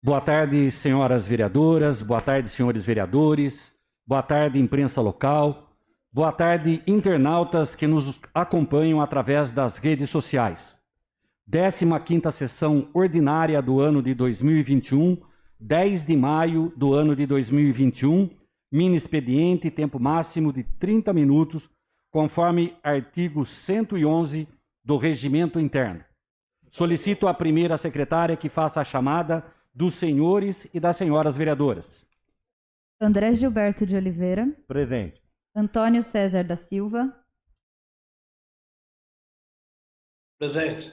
Boa tarde, senhoras vereadoras, boa tarde, senhores vereadores, boa tarde, imprensa local, boa tarde, internautas que nos acompanham através das redes sociais. 15ª sessão ordinária do ano de 2021, 10 de maio do ano de 2021, mini expediente, tempo máximo de 30 minutos, conforme artigo 111 do Regimento Interno. Solicito à primeira secretária que faça a chamada dos senhores e das senhoras vereadoras. André Gilberto de Oliveira. Presente. Antônio César da Silva. Presente.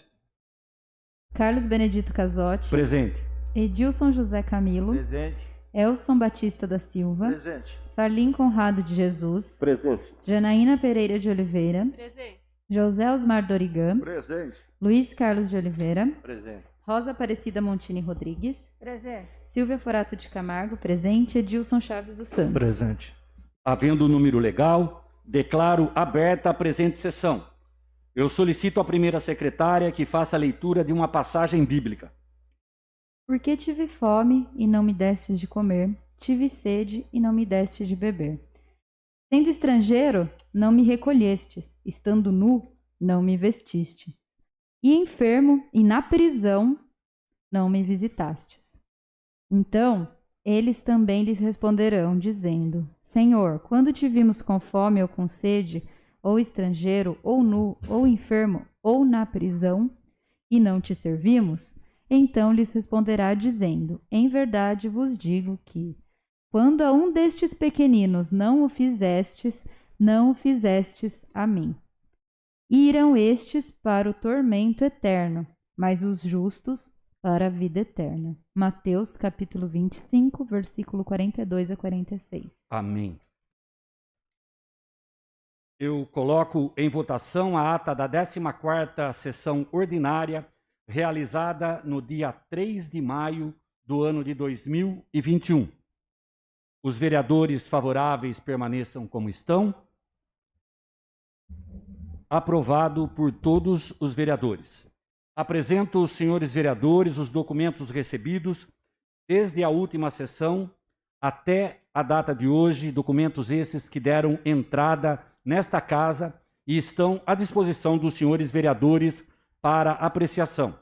Carlos Benedito Casotti. Presente. Edilson José Camilo. Presente. Elson Batista da Silva. Presente. Sarlim Conrado de Jesus. Presente. Janaína Pereira de Oliveira. Presente. José Osmar Dorigan. Presente. Luiz Carlos de Oliveira. Presente. Rosa Aparecida Montini Rodrigues. Presente. Silvia Forato de Camargo, presente. Edilson Chaves dos Santos. Presente. Havendo o número legal, declaro aberta a presente sessão. Eu solicito à primeira secretária que faça a leitura de uma passagem bíblica. Porque tive fome e não me destes de comer, tive sede e não me destes de beber. Sendo estrangeiro, não me recolhestes, estando nu, não me vestiste. E enfermo e na prisão, não me visitastes. Então, eles também lhes responderão, dizendo: Senhor, quando te vimos com fome ou com sede, ou estrangeiro, ou nu, ou enfermo, ou na prisão, e não te servimos? Então lhes responderá, dizendo: Em verdade vos digo que, quando a um destes pequeninos não o fizestes, não o fizestes a mim. E irão estes para o tormento eterno, mas os justos para a vida eterna. Mateus capítulo 25, versículo 42 a 46. Amém. Eu coloco em votação a ata da 14ª sessão ordinária, realizada no dia 3 de maio do ano de 2021. Os vereadores favoráveis permaneçam como estão. Aprovado por todos os vereadores. Apresento aos senhores vereadores os documentos recebidos desde a última sessão até a data de hoje, documentos esses que deram entrada nesta casa e estão à disposição dos senhores vereadores para apreciação.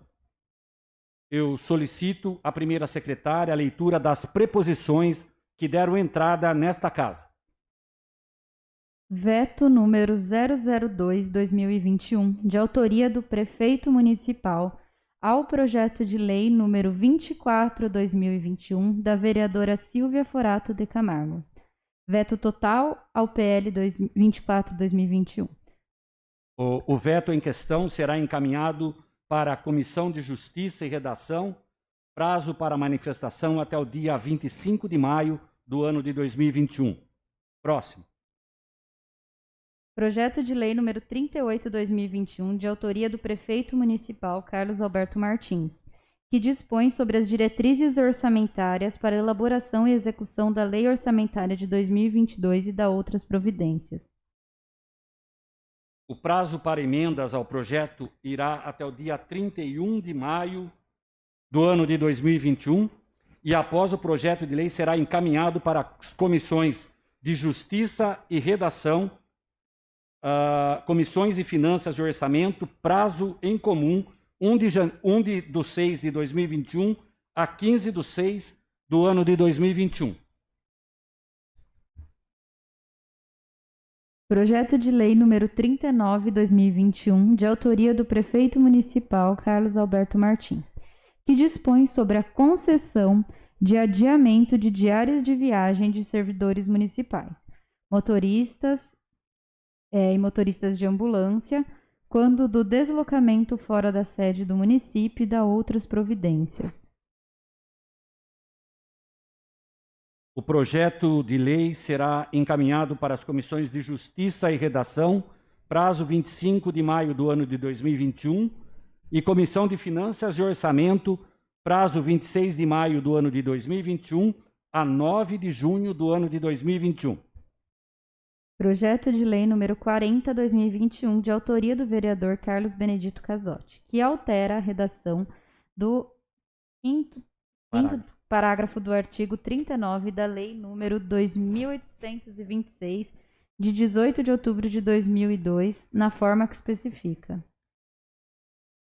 Eu solicito à primeira secretária a leitura das preposições que deram entrada nesta casa. Veto número 002/2021, de autoria do Prefeito Municipal, ao projeto de lei número 24/2021, da vereadora Silvia Forato de Camargo. Veto total ao PL 24/2021. O veto em questão será encaminhado para a Comissão de Justiça e Redação, prazo para manifestação até o dia 25 de maio do ano de 2021. Próximo. Projeto de lei número 38/2021, de autoria do Prefeito Municipal Carlos Alberto Martins, que dispõe sobre as diretrizes orçamentárias para elaboração e execução da Lei Orçamentária de 2022 e da outras providências. O prazo para emendas ao projeto irá até o dia 31 de maio do ano de 2021 e após o projeto de lei será encaminhado para as comissões de Justiça e Redação, Comissões de Finanças e Orçamento, prazo em comum 1/6/2021 a 15/6 do ano de 2021. Projeto de lei número 39/2021, de autoria do Prefeito Municipal Carlos Alberto Martins, que dispõe sobre a concessão de adiamento de diárias de viagem de servidores municipais, motoristas e motoristas de ambulância, quando do deslocamento fora da sede do município e da outras providências. O projeto de lei será encaminhado para as comissões de Justiça e Redação, prazo 25 de maio do ano de 2021, e Comissão de Finanças e Orçamento, prazo 26 de maio do ano de 2021 a 9 de junho do ano de 2021. Projeto de lei número 40/2021, de autoria do vereador Carlos Benedito Casotti, que altera a redação do quinto parágrafo do artigo 39 da Lei número 2.826, de 18 de outubro de 2002, na forma que especifica.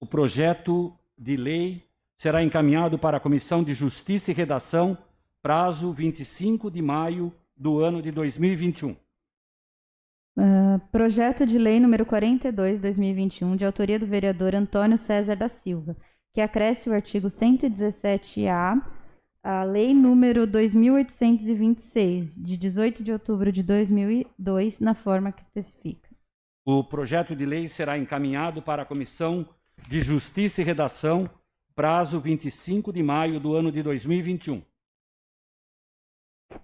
O projeto de lei será encaminhado para a Comissão de Justiça e Redação, prazo 25 de maio do ano de 2021. Projeto de lei número 42/2021, de autoria do vereador Antônio César da Silva, que acresce o artigo 117-A à Lei número 2.826, de 18 de outubro de 2002, na forma que especifica. O projeto de lei será encaminhado para a Comissão de Justiça e Redação, prazo 25 de maio do ano de 2021.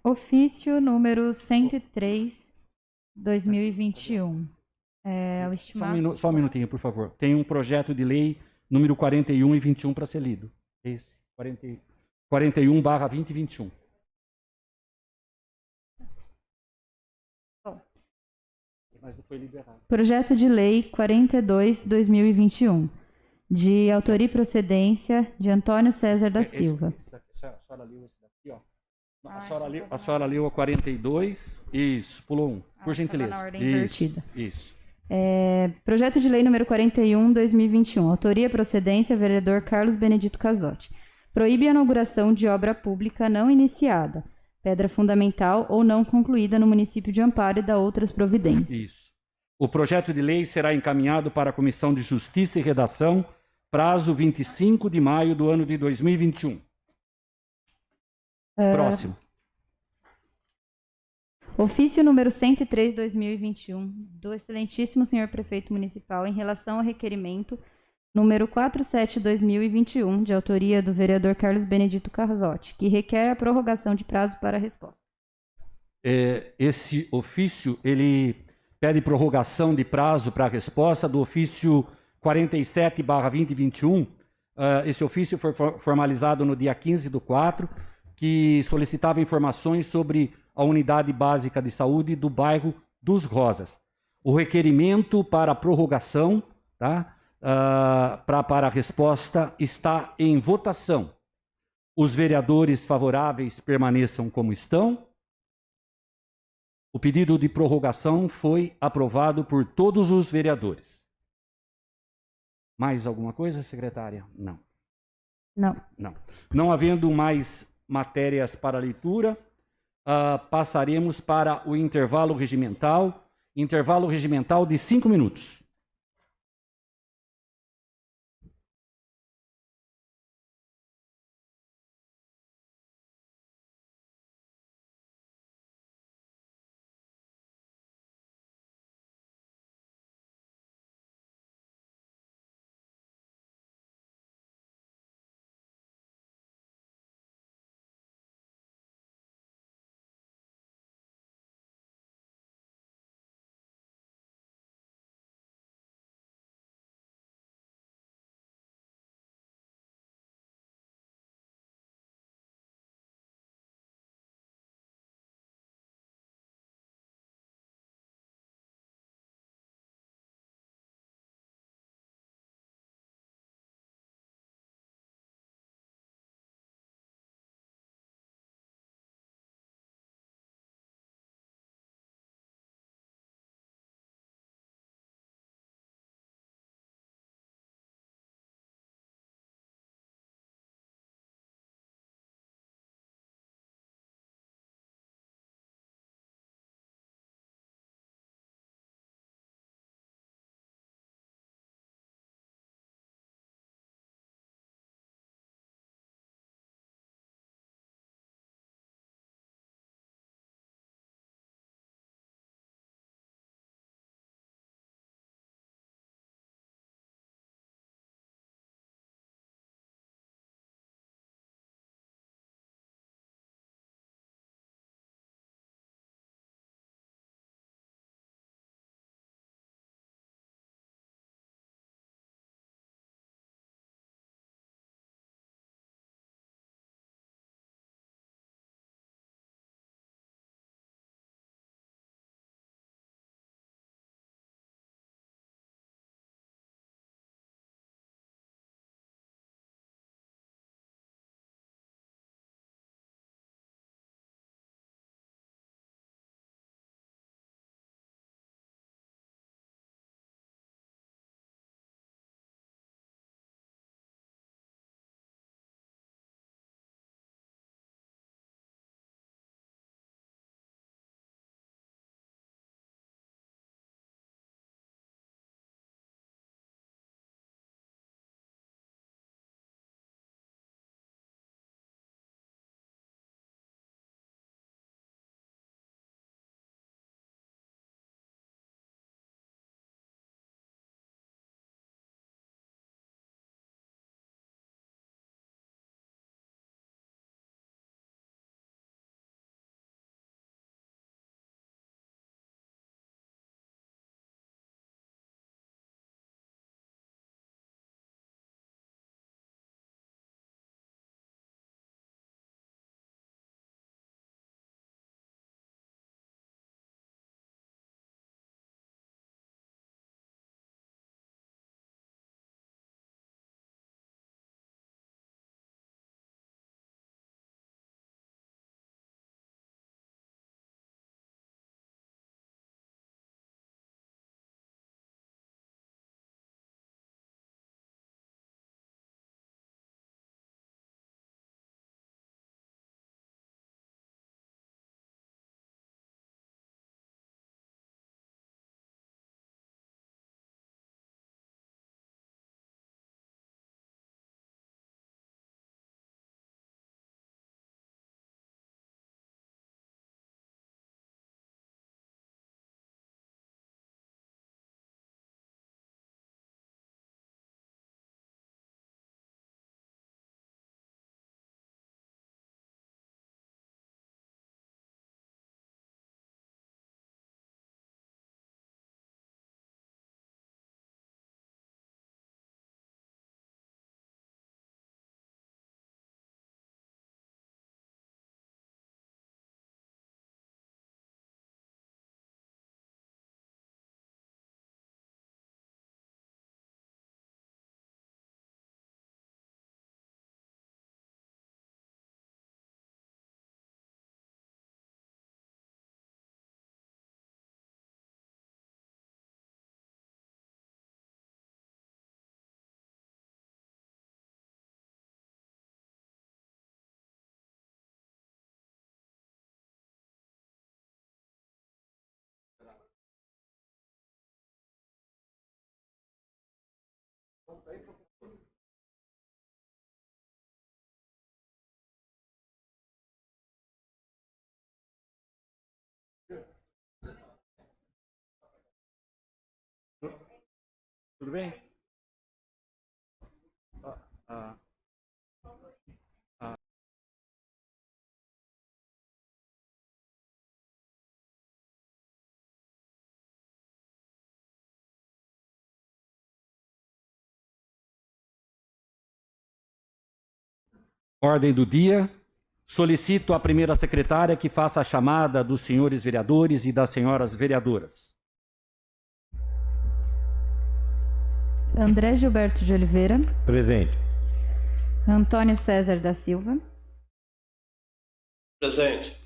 Ofício número 103/2021. O estimado... Só um minutinho, por favor. Tem um projeto de lei número 41 e 21 para ser lido. Esse, 41/2021. Bom. Mas não foi liberado. Projeto de lei 42/2021, de autoria e procedência de Antônio César da Silva. A senhora leu esse daqui, ó. A senhora leu a 42. Isso, pulou um. Por gentileza. Na ordem invertida. Isso. Projeto de lei número 41/2021. Autoria e procedência, vereador Carlos Benedito Casotti. Proíbe a inauguração de obra pública não iniciada, pedra fundamental ou não concluída no município de Amparo e da outras providências. Isso. O projeto de lei será encaminhado para a Comissão de Justiça e Redação, prazo 25 de maio do ano de 2021. Próximo. Ofício número 103/2021, do excelentíssimo senhor prefeito municipal, em relação ao requerimento número 47/2021, de autoria do vereador Carlos Benedito Casotti, que requer a prorrogação de prazo para a resposta. Esse ofício, ele pede prorrogação de prazo para a resposta do ofício 47/2021. Esse ofício foi formalizado no dia 15/4, que solicitava informações sobre a unidade básica de saúde do bairro dos Rosas. O requerimento para a prorrogação, tá, para a resposta, está em votação. Os vereadores favoráveis permaneçam como estão. O pedido de prorrogação foi aprovado por todos os vereadores. Mais alguma coisa, secretária? Não. Não. Não havendo mais matérias para leitura, passaremos para o intervalo regimental de 5 minutos. Tudo bem? Ordem do dia. Solicito à primeira secretária que faça a chamada dos senhores vereadores e das senhoras vereadoras. André Gilberto de Oliveira. Presente. Antônio César da Silva. Presente.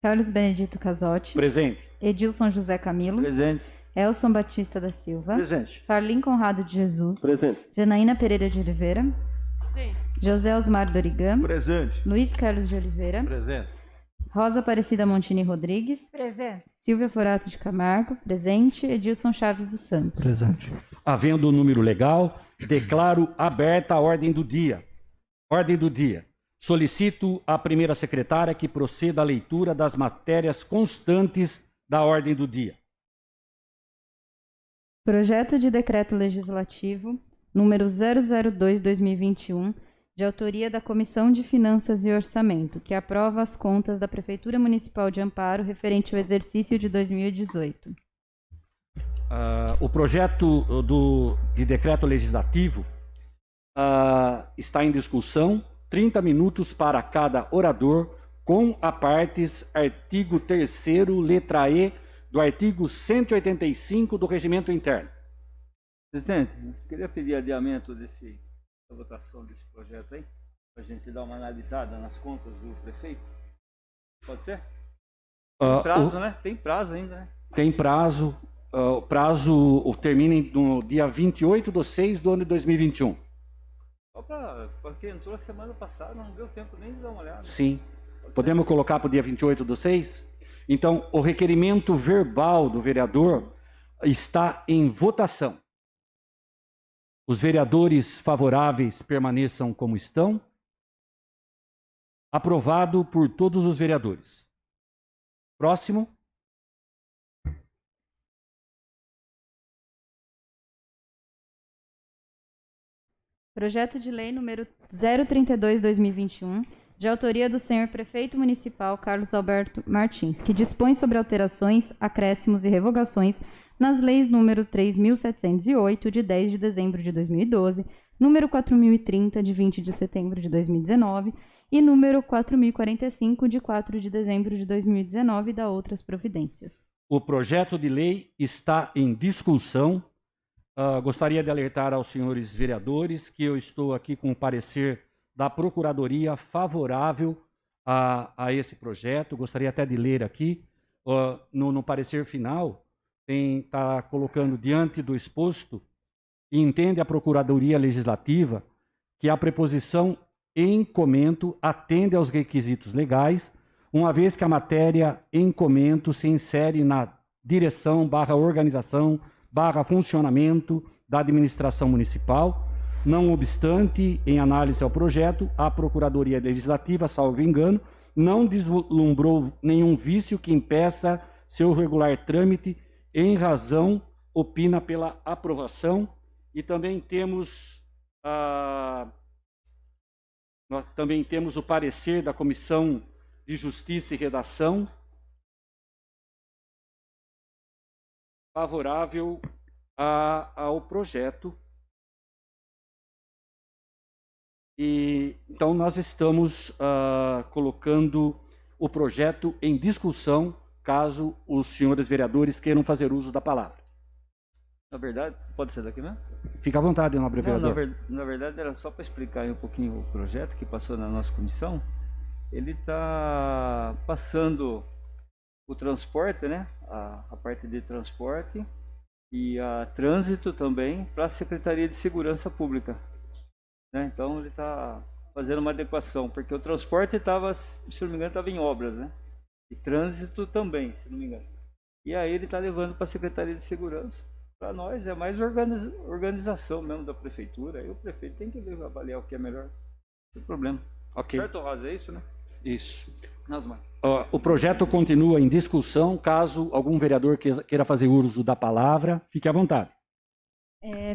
Carlos Benedito Casotti. Presente. Edilson José Camilo. Presente. Elson Batista da Silva. Presente. Farlim Conrado de Jesus. Presente. Janaína Pereira de Oliveira. José Osmar Dorigan. Presente. Luiz Carlos de Oliveira. Presente. Rosa Aparecida Montini Rodrigues. Presente. Silvia Forato de Camargo. Presente. Edilson Chaves dos Santos. Presente. Havendo o número legal, declaro aberta a ordem do dia. Ordem do dia. Solicito à primeira secretária que proceda à leitura das matérias constantes da ordem do dia. Projeto de Decreto Legislativo número 002/2021, de autoria da Comissão de Finanças e Orçamento, que aprova as contas da Prefeitura Municipal de Amparo referente ao exercício de 2018. O projeto de decreto legislativo está em discussão, 30 minutos para cada orador, com a partes artigo 3º, letra E, do artigo 185 do Regimento Interno. Presidente, queria pedir adiamento da votação desse projeto aí, para a gente dar uma analisada nas contas do prefeito. Pode ser? Tem prazo, né? Tem prazo ainda, né? Tem prazo. O prazo termina no dia 28/6 do ano de 2021. Só porque entrou a semana passada, não deu tempo nem de dar uma olhada. Sim. Podemos colocar para o dia 28/6? Então, o requerimento verbal do vereador está em votação. Os vereadores favoráveis permaneçam como estão. Aprovado por todos os vereadores. Próximo. Projeto de Lei número 032/2021, de autoria do senhor Prefeito Municipal Carlos Alberto Martins, que dispõe sobre alterações, acréscimos e revogações nas leis número 3.708, de 10 de dezembro de 2012, número 4.030, de 20 de setembro de 2019, e número 4.045, de 4 de dezembro de 2019, e da outras providências. O projeto de lei está em discussão. Gostaria de alertar aos senhores vereadores que eu estou aqui com o parecer da Procuradoria favorável a esse projeto. Gostaria até de ler aqui. No parecer final, está colocando diante do exposto, e entende a Procuradoria Legislativa que a preposição em comento atende aos requisitos legais, uma vez que a matéria em comento se insere na direção / organização / funcionamento da administração municipal. Não obstante, em análise ao projeto, a Procuradoria Legislativa, salvo engano, não deslumbrou nenhum vício que impeça seu regular trâmite, em razão, opina pela aprovação. E também temos nós também temos o parecer da Comissão de Justiça e Redação, favorável ao projeto. E então nós estamos colocando o projeto em discussão, caso os senhores vereadores queiram fazer uso da palavra. Na verdade, pode ser daqui mesmo? Fica à vontade, nobre vereador. Na verdade, era só para explicar aí um pouquinho o projeto que passou na nossa comissão. Ele está passando o transporte, né? A parte de transporte e a trânsito também para a Secretaria de Segurança Pública, né? Então ele está fazendo uma adequação, porque o transporte estava, se não me engano, estava em obras, né? E trânsito também, se não me engano. E aí ele está levando para a Secretaria de Segurança Para nós é mais organização mesmo da prefeitura. Aí o prefeito tem que avaliar o que é melhor. Não tem problema. Ok. Certo, Rosa? É isso, né? Isso. Nasmar. O projeto continua em discussão. Caso algum vereador queira fazer uso da palavra, fique à vontade.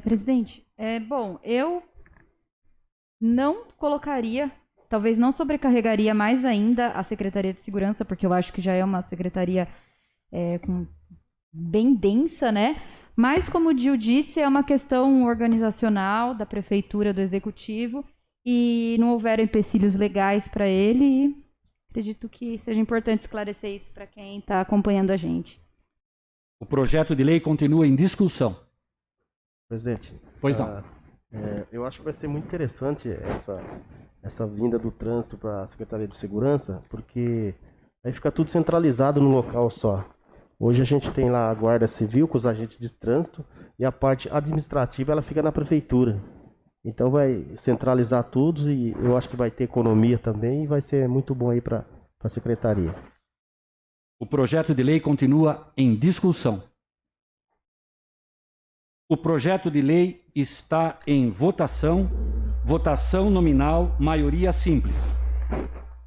Presidente, bom, eu não colocaria, talvez não sobrecarregaria mais ainda a Secretaria de Segurança, porque eu acho que já é uma secretaria bem densa, né? Mas, como o Gil disse, é uma questão organizacional da prefeitura, do executivo, e não houveram empecilhos legais para ele, e acredito que seja importante esclarecer isso para quem está acompanhando a gente. O projeto de lei continua em discussão. Presidente, Pois não. eu acho que vai ser muito interessante essa vinda do trânsito para a Secretaria de Segurança, porque aí fica tudo centralizado no local só. Hoje a gente tem lá a Guarda Civil com os agentes de trânsito e a parte administrativa ela fica na prefeitura. Então vai centralizar tudo e eu acho que vai ter economia também e vai ser muito bom aí para a Secretaria. O projeto de lei continua em discussão. O projeto de lei está em votação. Votação nominal, maioria simples.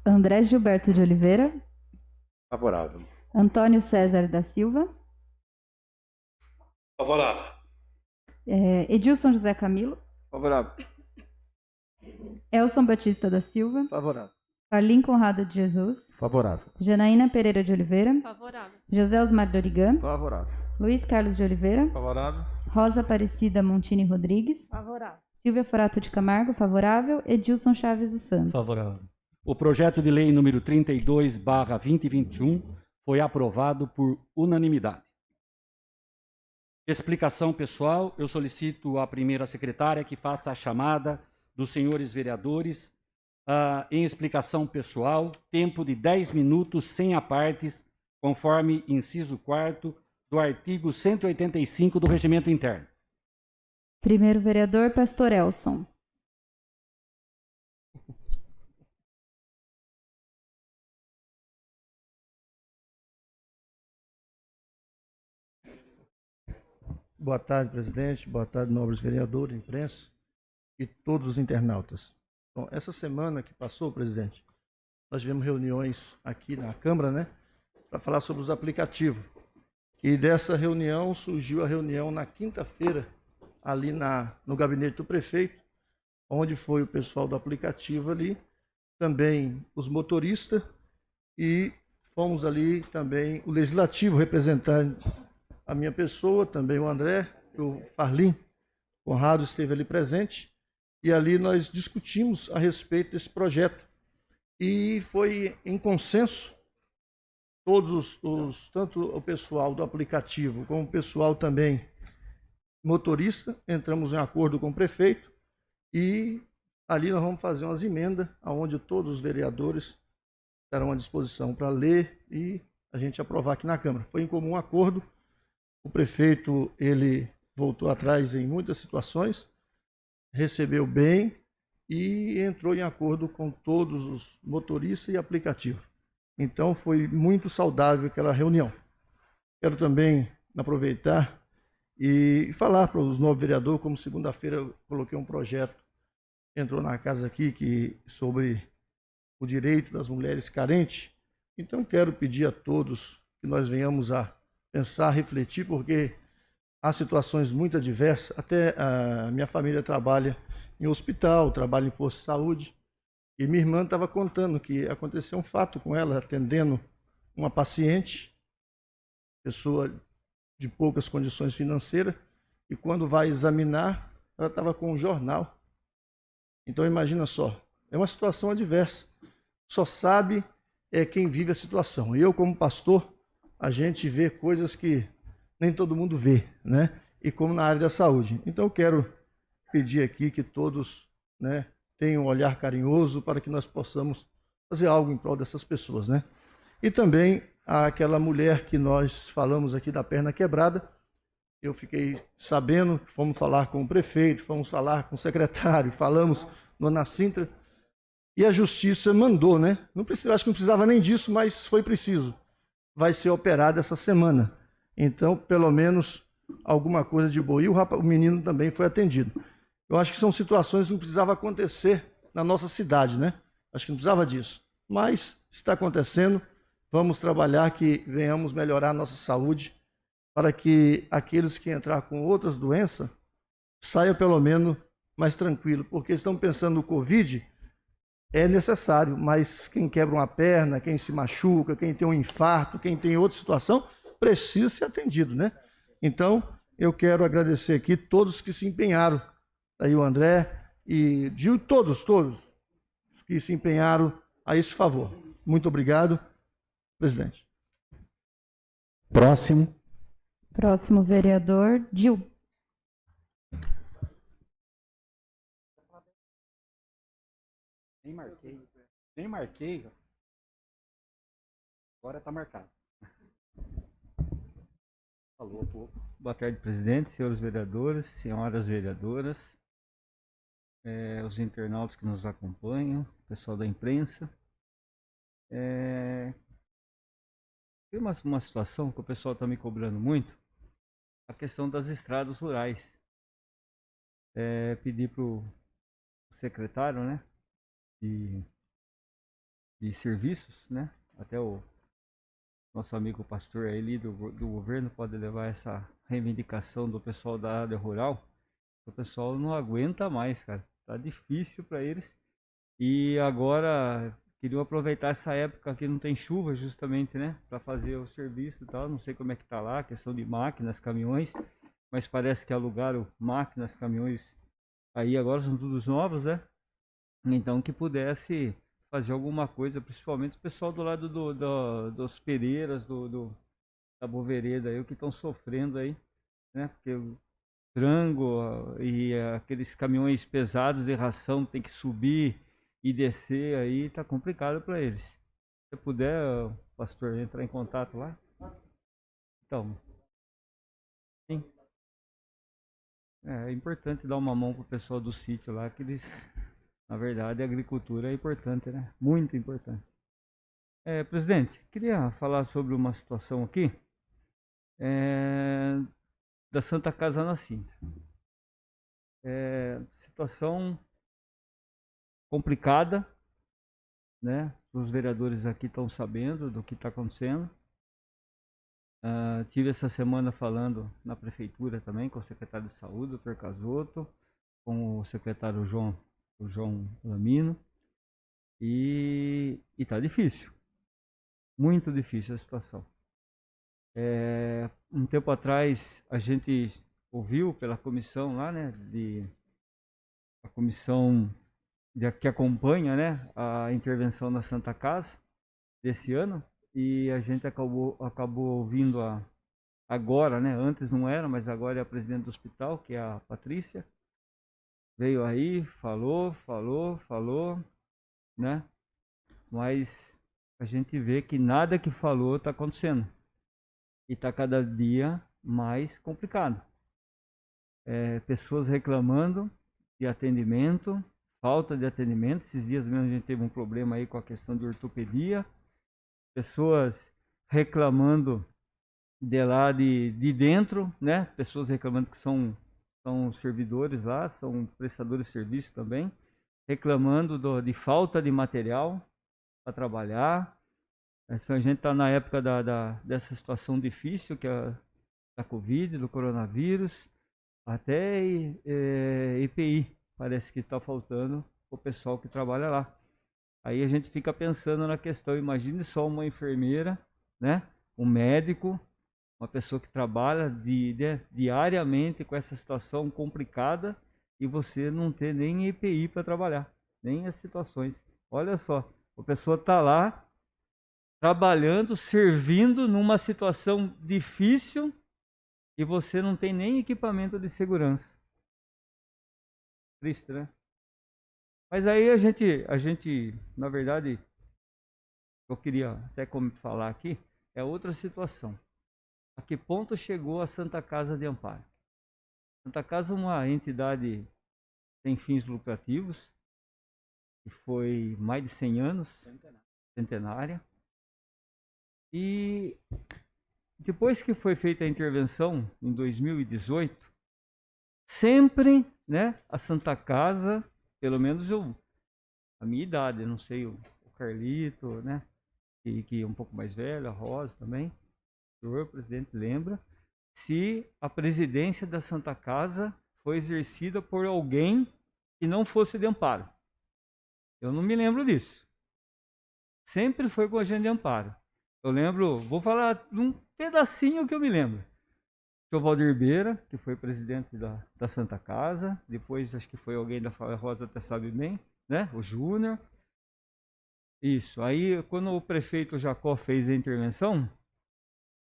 André Gilberto de Oliveira. Favorável. Antônio César da Silva. Favorável. Edilson José Camilo. Favorável. Elson Batista da Silva. Favorável. Carlim Conrado de Jesus. Favorável. Janaína Pereira de Oliveira. Favorável. José Osmar Dorigan. Favorável. Luiz Carlos de Oliveira. Favorável. Rosa Aparecida Montini Rodrigues. Favorável. Silvia Forato de Camargo, favorável. Edilson Chaves dos Santos. Favorável. O projeto de lei número 32/2021 foi aprovado por unanimidade. Explicação pessoal, eu solicito à primeira secretária que faça a chamada dos senhores vereadores em explicação pessoal, tempo de 10 minutos sem apartes, conforme inciso 4º do artigo 185 do Regimento Interno. Primeiro vereador, Pastor Elson. Boa tarde, presidente. Boa tarde, nobres vereadores, imprensa e todos os internautas. Bom, essa semana que passou, presidente, nós tivemos reuniões aqui na Câmara, né, para falar sobre os aplicativos. E dessa reunião surgiu a reunião na quinta-feira, ali no gabinete do prefeito, onde foi o pessoal do aplicativo ali, também os motoristas, e fomos ali também o legislativo representando a minha pessoa, também o André, o Farlim Conrado esteve ali presente, e ali nós discutimos a respeito desse projeto. E foi em consenso, todos tanto o pessoal do aplicativo como o pessoal também motorista, entramos em acordo com o prefeito e ali nós vamos fazer umas emendas onde todos os vereadores estarão à disposição para ler e a gente aprovar aqui na Câmara. Foi em comum acordo. O prefeito, ele voltou atrás em muitas situações, recebeu bem e entrou em acordo com todos os motoristas e aplicativos. Então foi muito saudável aquela reunião. Quero também aproveitar e falar para os novos vereadores, como segunda-feira eu coloquei um projeto, entrou na casa aqui, sobre o direito das mulheres carentes. Então quero pedir a todos que nós venhamos a pensar, refletir, porque há situações muito adversas. Até a minha família trabalha em hospital, trabalha em posto de saúde, e minha irmã estava contando que aconteceu um fato com ela, atendendo uma paciente, pessoa de poucas condições financeiras, e quando vai examinar, ela estava com um jornal. Então imagina só, é uma situação adversa. Só sabe quem vive a situação. E eu, como pastor, a gente vê coisas que nem todo mundo vê, né? E como na área da saúde. Então eu quero pedir aqui que todos, né, tenham um olhar carinhoso para que nós possamos fazer algo em prol dessas pessoas, né? E também aquela mulher que nós falamos aqui da perna quebrada, eu fiquei sabendo, fomos falar com o prefeito, fomos falar com o secretário, falamos no Ana Sintra, e a justiça mandou, né? Acho que não precisava nem disso, mas foi preciso. Vai ser operada essa semana. Então, pelo menos, alguma coisa de boa. E o menino também foi atendido. Eu acho que são situações que não precisavam acontecer na nossa cidade, né? Acho que não precisava disso. Mas está acontecendo. Vamos trabalhar que venhamos melhorar a nossa saúde para que aqueles que entrar com outras doenças saiam pelo menos mais tranquilo, porque estão pensando no Covid, é necessário, mas quem quebra uma perna, quem se machuca, quem tem um infarto, quem tem outra situação, precisa ser atendido, né? Então, eu quero agradecer aqui todos que se empenharam, aí o André e Gil, todos que se empenharam a esse favor. Muito obrigado, presidente. Próximo. Próximo vereador, Gil. Nem marquei. Agora está marcado. Falou pouco. Boa tarde, presidente, senhores vereadores, senhoras vereadoras, os internautas que nos acompanham, pessoal da imprensa. Tem uma situação que o pessoal está me cobrando muito, a questão das estradas rurais. Pedir para o secretário, né, de serviços, né, até o nosso amigo pastor aí do governo pode levar essa reivindicação do pessoal da área rural. O pessoal não aguenta mais, cara. Tá difícil para eles. E agora queriam aproveitar essa época que não tem chuva, justamente, né, para fazer o serviço e tal. Não sei como é que tá lá, questão de máquinas, caminhões, mas parece que alugaram máquinas, caminhões aí agora são todos novos, né? Então que pudesse fazer alguma coisa, principalmente o pessoal do lado dos Pereiras, da Bovereda aí, o que estão sofrendo aí, né? Porque o trango e aqueles caminhões pesados de ração tem que subir e descer aí, tá complicado para eles. Se você puder, pastor, entrar em contato lá. Então, sim. É importante dar uma mão pro pessoal do sítio lá, que eles, na verdade, a agricultura é importante, né? Muito importante. Presidente, queria falar sobre uma situação aqui da Santa Casa Nascimento. Situação complicada, né? Os vereadores aqui estão sabendo do que está acontecendo. Tive essa semana falando na prefeitura também com o secretário de saúde, Dr. Casotto, com o secretário João Lamino, e tá difícil, muito difícil a situação. Um tempo atrás a gente ouviu pela comissão lá, né, a comissão que acompanha, né, a intervenção na Santa Casa desse ano, e a gente acabou ouvindo agora, né, antes não era, mas agora é a presidente do hospital, que é a Patrícia, veio aí, falou, né, mas a gente vê que nada que falou está acontecendo. E está cada dia mais complicado. Pessoas reclamando de atendimento, falta de atendimento. Esses dias mesmo a gente teve um problema aí com a questão de ortopedia. Pessoas reclamando de lá de dentro, né? Pessoas reclamando que são servidores lá, são prestadores de serviço também, reclamando de falta de material para trabalhar. A gente está na época dessa situação difícil que é da Covid, do coronavírus, até EPI parece que está faltando o pessoal que trabalha lá. Aí a gente fica pensando na questão, imagine só uma enfermeira, né, um médico, uma pessoa que trabalha diariamente com essa situação complicada e você não ter nem EPI para trabalhar, nem as situações. Olha só, a pessoa está lá trabalhando, servindo numa situação difícil e você não tem nem equipamento de segurança. Triste, né? Mas aí a gente, na verdade, eu queria até falar aqui, é outra situação. A que ponto chegou a Santa Casa de Amparo? Santa Casa é uma entidade sem fins lucrativos, que foi mais de 100 anos, centenária. E depois que foi feita a intervenção em 2018, sempre, né, a Santa Casa, pelo menos a minha idade, não sei, o Carlito, né, que é um pouco mais velho, a Rosa também, o senhor presidente lembra, se a presidência da Santa Casa foi exercida por alguém que não fosse de amparo. Eu não me lembro disso. Sempre foi com agente de amparo. Eu lembro, vou falar um pedacinho que eu me lembro. O senhor Valdir Beira, que foi presidente da Santa Casa, depois acho que foi alguém da Rosa, até sabe bem, né? O Júnior. Isso. Aí, quando o prefeito Jacó fez a intervenção,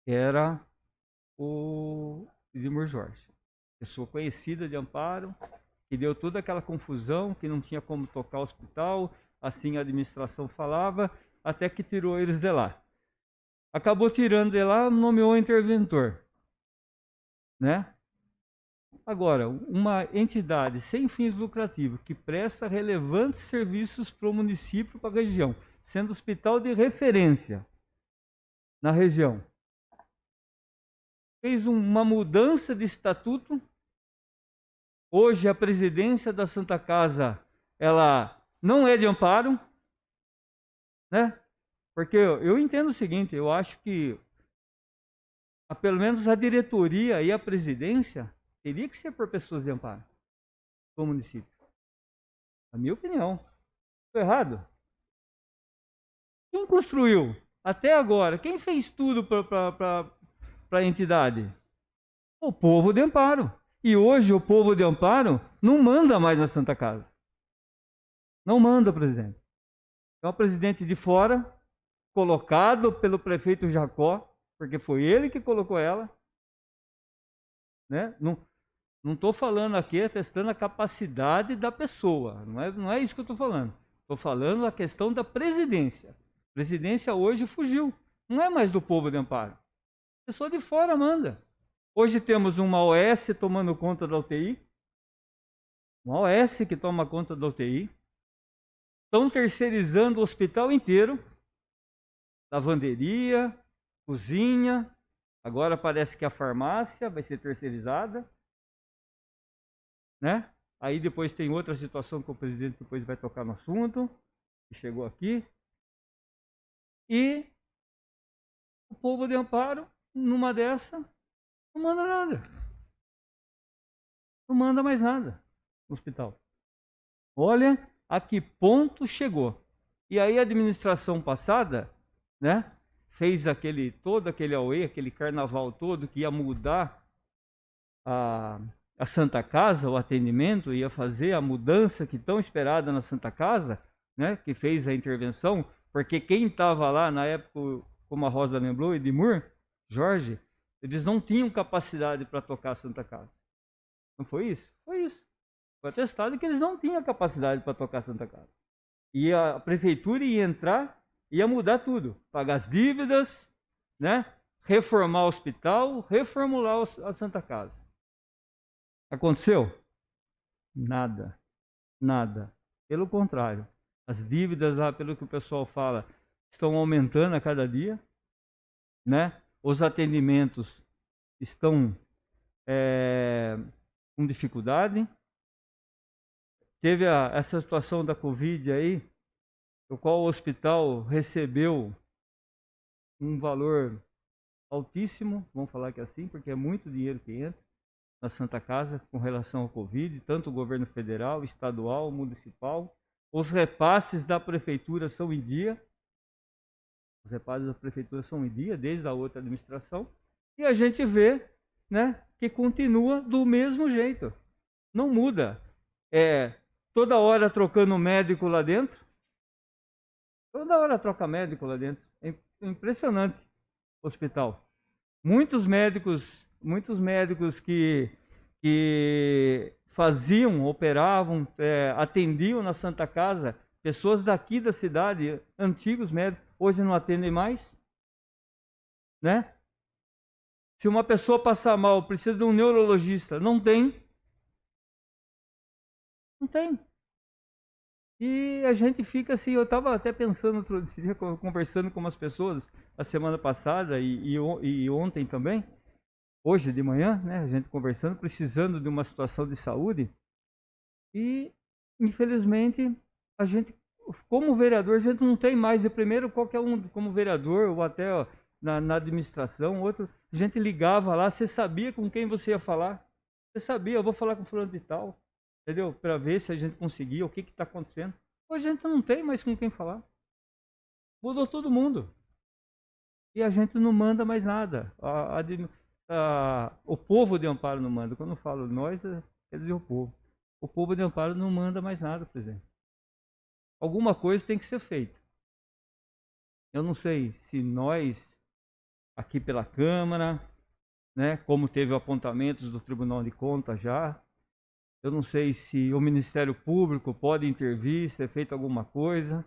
era o Edmur Jorge, pessoa conhecida de amparo, que deu toda aquela confusão, que não tinha como tocar o hospital, assim a administração falava, até que tirou eles de lá. Acabou tirando de lá, nomeou um interventor, né? Agora, uma entidade sem fins lucrativos que presta relevantes serviços para o município, para a região, sendo hospital de referência na região, fez uma mudança de estatuto. Hoje a presidência da Santa Casa, ela não é de amparo, né? Porque eu entendo o seguinte, eu acho que pelo menos a diretoria e a presidência teria que ser por pessoas de amparo do município. Na minha opinião. Estou errado? Quem construiu até agora? Quem fez tudo para a entidade? O povo de amparo. E hoje o povo de amparo não manda mais na Santa Casa. Não manda, presidente. É um presidente de fora, colocado pelo prefeito Jacó, porque foi ele que colocou ela. Né? Não estou falando aqui, atestando a capacidade da pessoa. Não é isso que eu estou falando. Estou falando a questão da presidência. A presidência hoje fugiu. Não é mais do povo de amparo. A pessoa de fora manda. Hoje temos uma OS tomando conta da UTI. Uma OS que toma conta da UTI. Estão terceirizando o hospital inteiro. Lavanderia, cozinha. Agora parece que a farmácia vai ser terceirizada. Né? Aí depois tem outra situação que o presidente depois vai tocar no assunto. Que chegou aqui. E o povo de amparo, numa dessa, não manda nada. Não manda mais nada no hospital. Olha a que ponto chegou. E aí a administração passada, né, fez todo aquele auê, aquele carnaval todo que ia mudar a Santa Casa, o atendimento, ia fazer a mudança que tão esperada na Santa Casa, né, que fez a intervenção, porque quem estava lá na época, como a Rosa lembrou, Edmur, Jorge, eles não tinham capacidade para tocar a Santa Casa. Não foi isso? Foi isso. Foi atestado que eles não tinham capacidade para tocar a Santa Casa. E a prefeitura ia entrar, ia mudar tudo. Pagar as dívidas, né? Reformar o hospital, reformular a Santa Casa. Aconteceu? Nada. Nada. Pelo contrário. As dívidas, pelo que o pessoal fala, estão aumentando a cada dia, né? Os atendimentos estão com dificuldade. Teve essa situação da Covid aí, no qual o hospital recebeu um valor altíssimo, vamos falar que é assim, porque é muito dinheiro que entra na Santa Casa com relação ao Covid, tanto o governo federal, estadual, municipal. Os repasses da prefeitura são em dia. Os repasses da prefeitura são em dia, desde a outra administração. E a gente vê, né, que continua do mesmo jeito. Não muda. Toda hora trocando médico lá dentro. Toda hora troca médico lá dentro. É impressionante o hospital. Muitos médicos que faziam, operavam, atendiam na Santa Casa, pessoas daqui da cidade, antigos médicos, hoje não atendem mais, né? Se uma pessoa passar mal, precisa de um neurologista, não tem. Não tem. E a gente fica assim, eu estava até pensando outro dia, conversando com umas pessoas, a semana passada e ontem também, hoje de manhã, né, a gente conversando, precisando de uma situação de saúde, e infelizmente a gente, como vereador, a gente não tem mais, de primeiro qualquer um, como vereador, ou até ó, na administração, outro, a gente ligava lá, você sabia com quem você ia falar, você sabia, eu vou falar com fulano de tal, entendeu? Para ver se a gente conseguia, o que está acontecendo. Hoje a gente não tem mais com quem falar. Mudou todo mundo. E a gente não manda mais nada. O povo de Amparo não manda. Quando eu falo nós, quer dizer o povo. O povo de Amparo não manda mais nada, presidente. Alguma coisa tem que ser feita. Eu não sei se nós, aqui pela Câmara, né, como teve apontamentos do Tribunal de Contas já, eu não sei se o Ministério Público pode intervir, ser feita alguma coisa,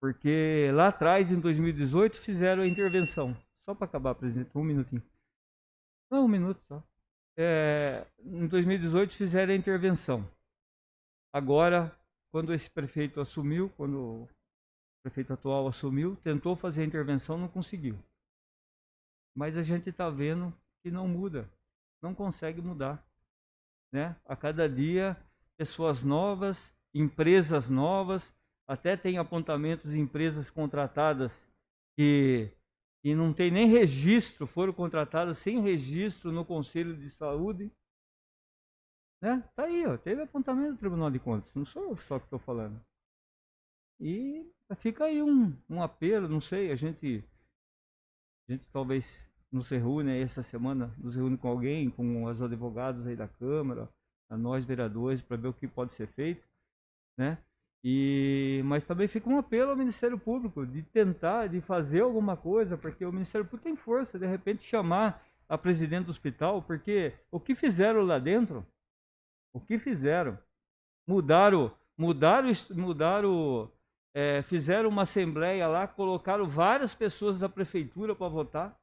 porque lá atrás, em 2018, fizeram a intervenção. Só para acabar, presidente, um minutinho. Não, um minuto só. Em 2018 fizeram a intervenção. Agora, quando esse prefeito assumiu, quando o prefeito atual assumiu, tentou fazer a intervenção, não conseguiu. Mas a gente está vendo que não muda, não consegue mudar. Né? A cada dia, pessoas novas, empresas novas, até tem apontamentos de empresas contratadas que não tem nem registro, foram contratadas sem registro no Conselho de Saúde. Né? Tá aí, ó, teve apontamento do Tribunal de Contas, não sou eu só que estou falando. E fica aí um apelo, não sei, a gente talvez nos reúne aí essa semana, nos reúne com alguém, com os advogados aí da Câmara, a nós vereadores, para ver o que pode ser feito, né? Mas também fica um apelo ao Ministério Público de tentar, de fazer alguma coisa, porque o Ministério Público tem força, de repente chamar a presidente do hospital, porque o que fizeram lá dentro, o que fizeram, fizeram uma assembleia lá, colocaram várias pessoas da prefeitura para votar.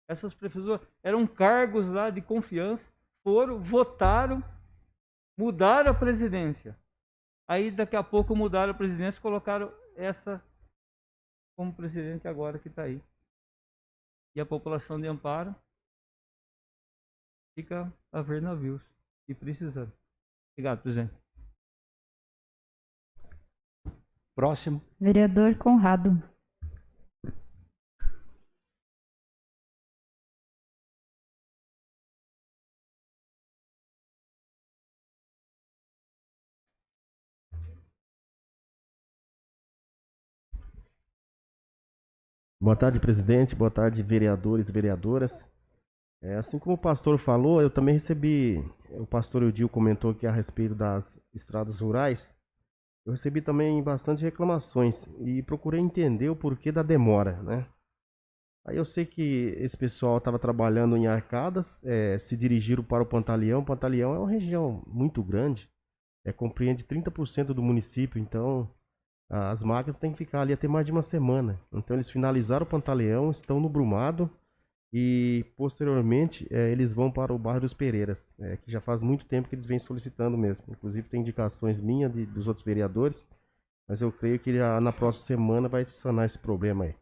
Essas pessoas eram cargos lá de confiança, foram, votaram, mudaram a presidência. Aí daqui a pouco mudaram a presidência e colocaram essa como presidente agora que está aí. E a população de Amparo fica a ver navios e precisando. Obrigado, presidente. Próximo. Vereador Conrado. Boa tarde, presidente. Boa tarde, vereadores e vereadoras. Assim como o pastor falou, eu também recebi, o pastor Eudil comentou aqui a respeito das estradas rurais. Eu recebi também bastante reclamações e procurei entender o porquê da demora, né? Aí eu sei que esse pessoal estava trabalhando em Arcadas, se dirigiram para o Pantaleão. O Pantaleão é uma região muito grande, compreende 30% do município, então as máquinas têm que ficar ali até mais de uma semana. Então eles finalizaram o Pantaleão, estão no Brumado e posteriormente eles vão para o bairro dos Pereiras, que já faz muito tempo que eles vêm solicitando mesmo. Inclusive tem indicações minhas dos outros vereadores, mas eu creio que na próxima semana vai sanar esse problema aí.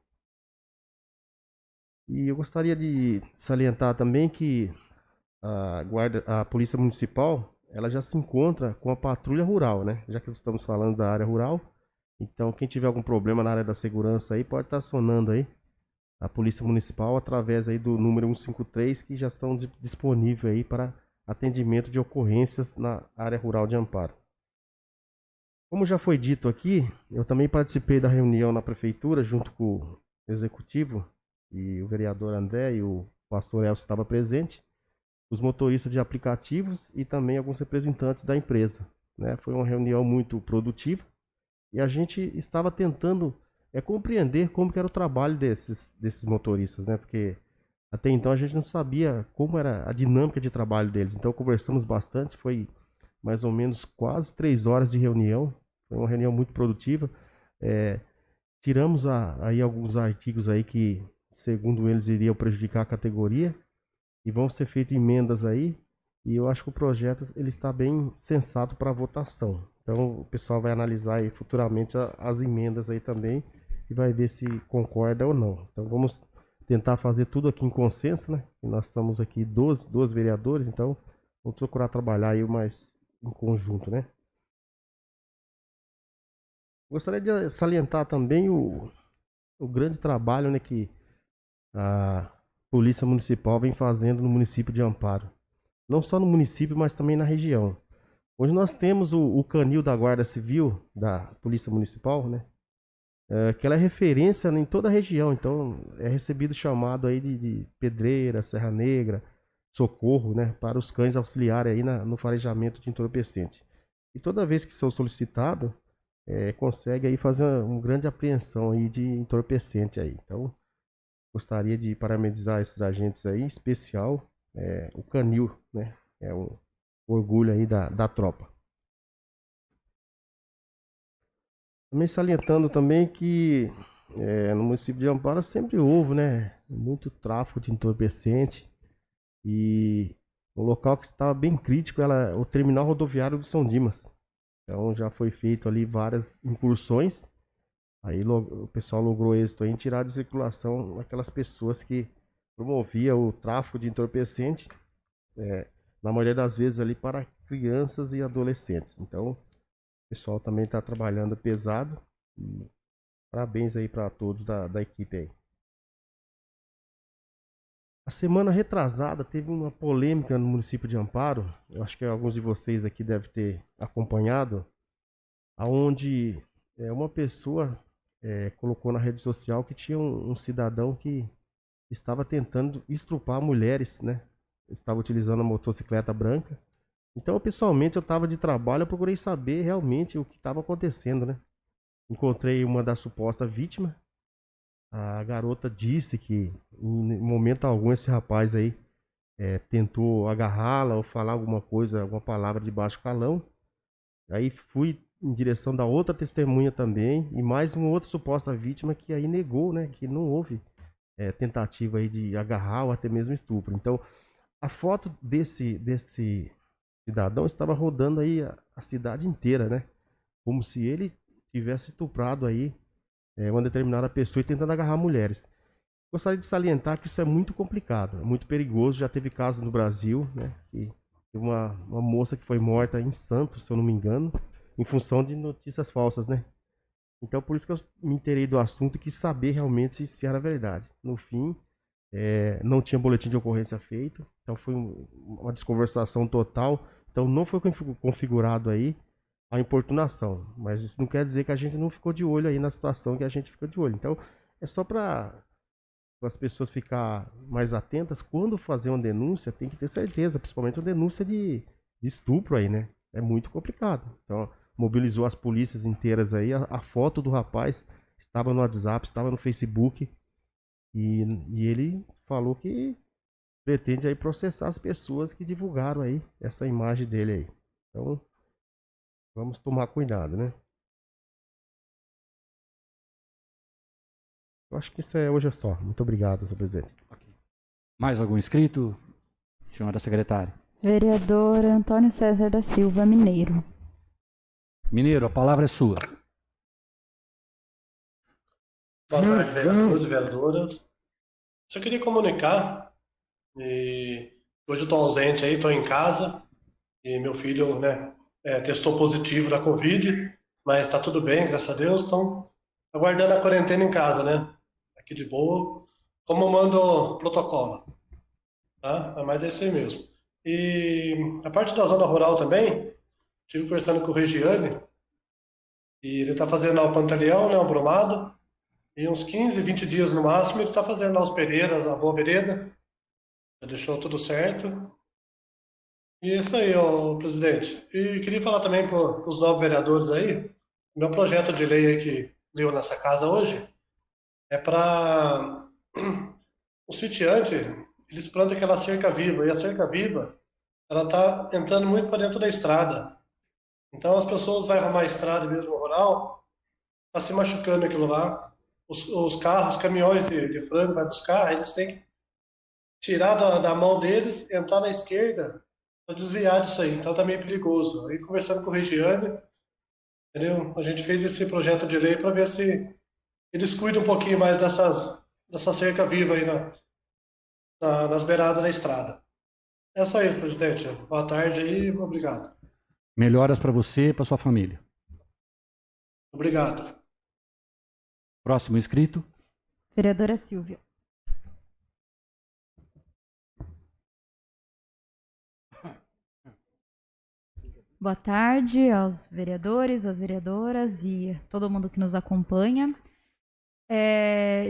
E eu gostaria de salientar também que a Polícia Municipal, ela já se encontra com a patrulha rural, né? Já que estamos falando da área rural, então quem tiver algum problema na área da segurança aí, pode estar acionando aí a Polícia Municipal através aí do número 153, que já estão disponíveis aí para atendimento de ocorrências na área rural de Amparo. Como já foi dito aqui, eu também participei da reunião na prefeitura junto com o executivo, e o vereador André e o pastor Elcio estavam presentes, os motoristas de aplicativos e também alguns representantes da empresa, né? Foi uma reunião muito produtiva e a gente estava tentando compreender como que era o trabalho desses motoristas, né? Porque até então a gente não sabia como era a dinâmica de trabalho deles. Então conversamos bastante, foi mais ou menos quase 3 horas de reunião, foi uma reunião muito produtiva. Tiramos aí alguns artigos aí que, segundo eles, iriam prejudicar a categoria e vão ser feitas emendas aí. e eu acho que o projeto ele está bem sensato para votação. Então o pessoal vai analisar aí futuramente as emendas aí também e vai ver se concorda ou não. Então vamos tentar fazer tudo aqui em consenso, né? E nós estamos aqui 12 vereadores, então vamos procurar trabalhar aí mais em conjunto, né? Gostaria de salientar também o grande trabalho, né, que a Polícia Municipal vem fazendo no município de Amparo. Não só no município, mas também na região. Hoje nós temos o canil da Guarda Civil, da Polícia Municipal, né? Que ela é referência em toda a região. Então é recebido chamado aí de Pedreira, Serra Negra, Socorro, né? Para os cães auxiliarem aí no farejamento de entorpecente. E toda vez que são solicitados, consegue aí fazer uma grande apreensão aí de entorpecente aí. Então gostaria de parabenizar esses agentes aí, em especial o canil, né? É um orgulho aí da tropa. Também salientando também que no município de Amparo sempre houve, né, muito tráfico de entorpecente, e um local que estava bem crítico era o terminal rodoviário de São Dimas. Então já foi feito ali várias incursões. Aí o pessoal logrou êxito em tirar de circulação aquelas pessoas que promoviam o tráfico de entorpecente, na maioria das vezes ali para crianças e adolescentes. Então o pessoal também está trabalhando pesado. E parabéns aí para todos da equipe aí. A semana retrasada teve uma polêmica no município de Amparo. Eu acho que alguns de vocês aqui devem ter acompanhado, aonde uma pessoa colocou na rede social que tinha um cidadão que estava tentando estrupar mulheres, né? Estava utilizando a motocicleta branca. Então, pessoalmente, eu estava de trabalho, eu procurei saber realmente o que estava acontecendo, né? Encontrei uma das supostas vítimas. A garota disse que em momento algum esse rapaz aí tentou agarrá-la ou falar alguma coisa, alguma palavra de baixo calão. Aí fui em direção da outra testemunha também, e mais uma outra suposta vítima que aí negou, né, que não houve tentativa aí de agarrar ou até mesmo estupro. Então, a foto desse cidadão estava rodando aí a cidade inteira, né, como se ele tivesse estuprado aí uma determinada pessoa e tentando agarrar mulheres. Gostaria de salientar que isso é muito complicado, é muito perigoso. Já teve casos no Brasil, né, que teve uma moça que foi morta em Santos, se eu não me engano, em função de notícias falsas, né? Então, por isso que eu me inteirei do assunto e quis saber realmente se era verdade. No fim, não tinha boletim de ocorrência feito, então foi uma desconversação total. Então, não foi configurado aí a importunação, mas isso não quer dizer que a gente não ficou de olho aí na situação que a gente ficou de olho. Então, é só para as pessoas ficar mais atentas. Quando fazer uma denúncia, tem que ter certeza, principalmente uma denúncia de estupro aí, né? É muito complicado. Então, mobilizou as polícias inteiras aí. A foto do rapaz estava no WhatsApp, estava no Facebook, e ele falou que pretende aí processar as pessoas que divulgaram aí essa imagem dele aí. Então, vamos tomar cuidado, né? Eu acho que isso hoje é só. Muito obrigado, senhor presidente. Mais algum inscrito? Senhora secretária. Vereador Antônio César da Silva, Mineiro. Mineiro, a palavra é sua. Boa tarde, vereadores e vereadoras. Só queria comunicar, hoje eu estou ausente aí, estou em casa, e meu filho, né, testou positivo da Covid, mas está tudo bem, graças a Deus. Estão aguardando a quarentena em casa, né? Aqui de boa, como manda o protocolo, tá? Mas é isso aí mesmo. E a parte da zona rural também, estive conversando com o Regiane, e ele está fazendo lá o Pantaleão, né, o Brumado, e uns 15, 20 dias no máximo ele está fazendo lá os Pereiras, a Boa Vereda, já deixou tudo certo. E é isso aí, ó, presidente. E queria falar também para os novos vereadores aí, meu projeto de lei aí que leu nessa casa hoje, é para o sitiante, eles plantam aquela cerca viva, e a cerca viva, ela está entrando muito para dentro da estrada. Então as pessoas vão arrumar a estrada mesmo rural, tá se machucando aquilo lá. Os carros, os caminhões de frango vai buscar, aí eles têm que tirar da mão deles, entrar na esquerda desviar disso aí. Então tá meio perigoso. Aí conversando com o Regiane, entendeu? A gente fez esse projeto de lei para ver se eles cuidam um pouquinho mais dessa cerca viva aí nas beiradas da estrada. É só isso, presidente. Boa tarde aí, obrigado. Melhoras para você e para sua família. Obrigado. Próximo inscrito. Vereadora Silvia. Boa tarde aos vereadores, às vereadoras e todo mundo que nos acompanha.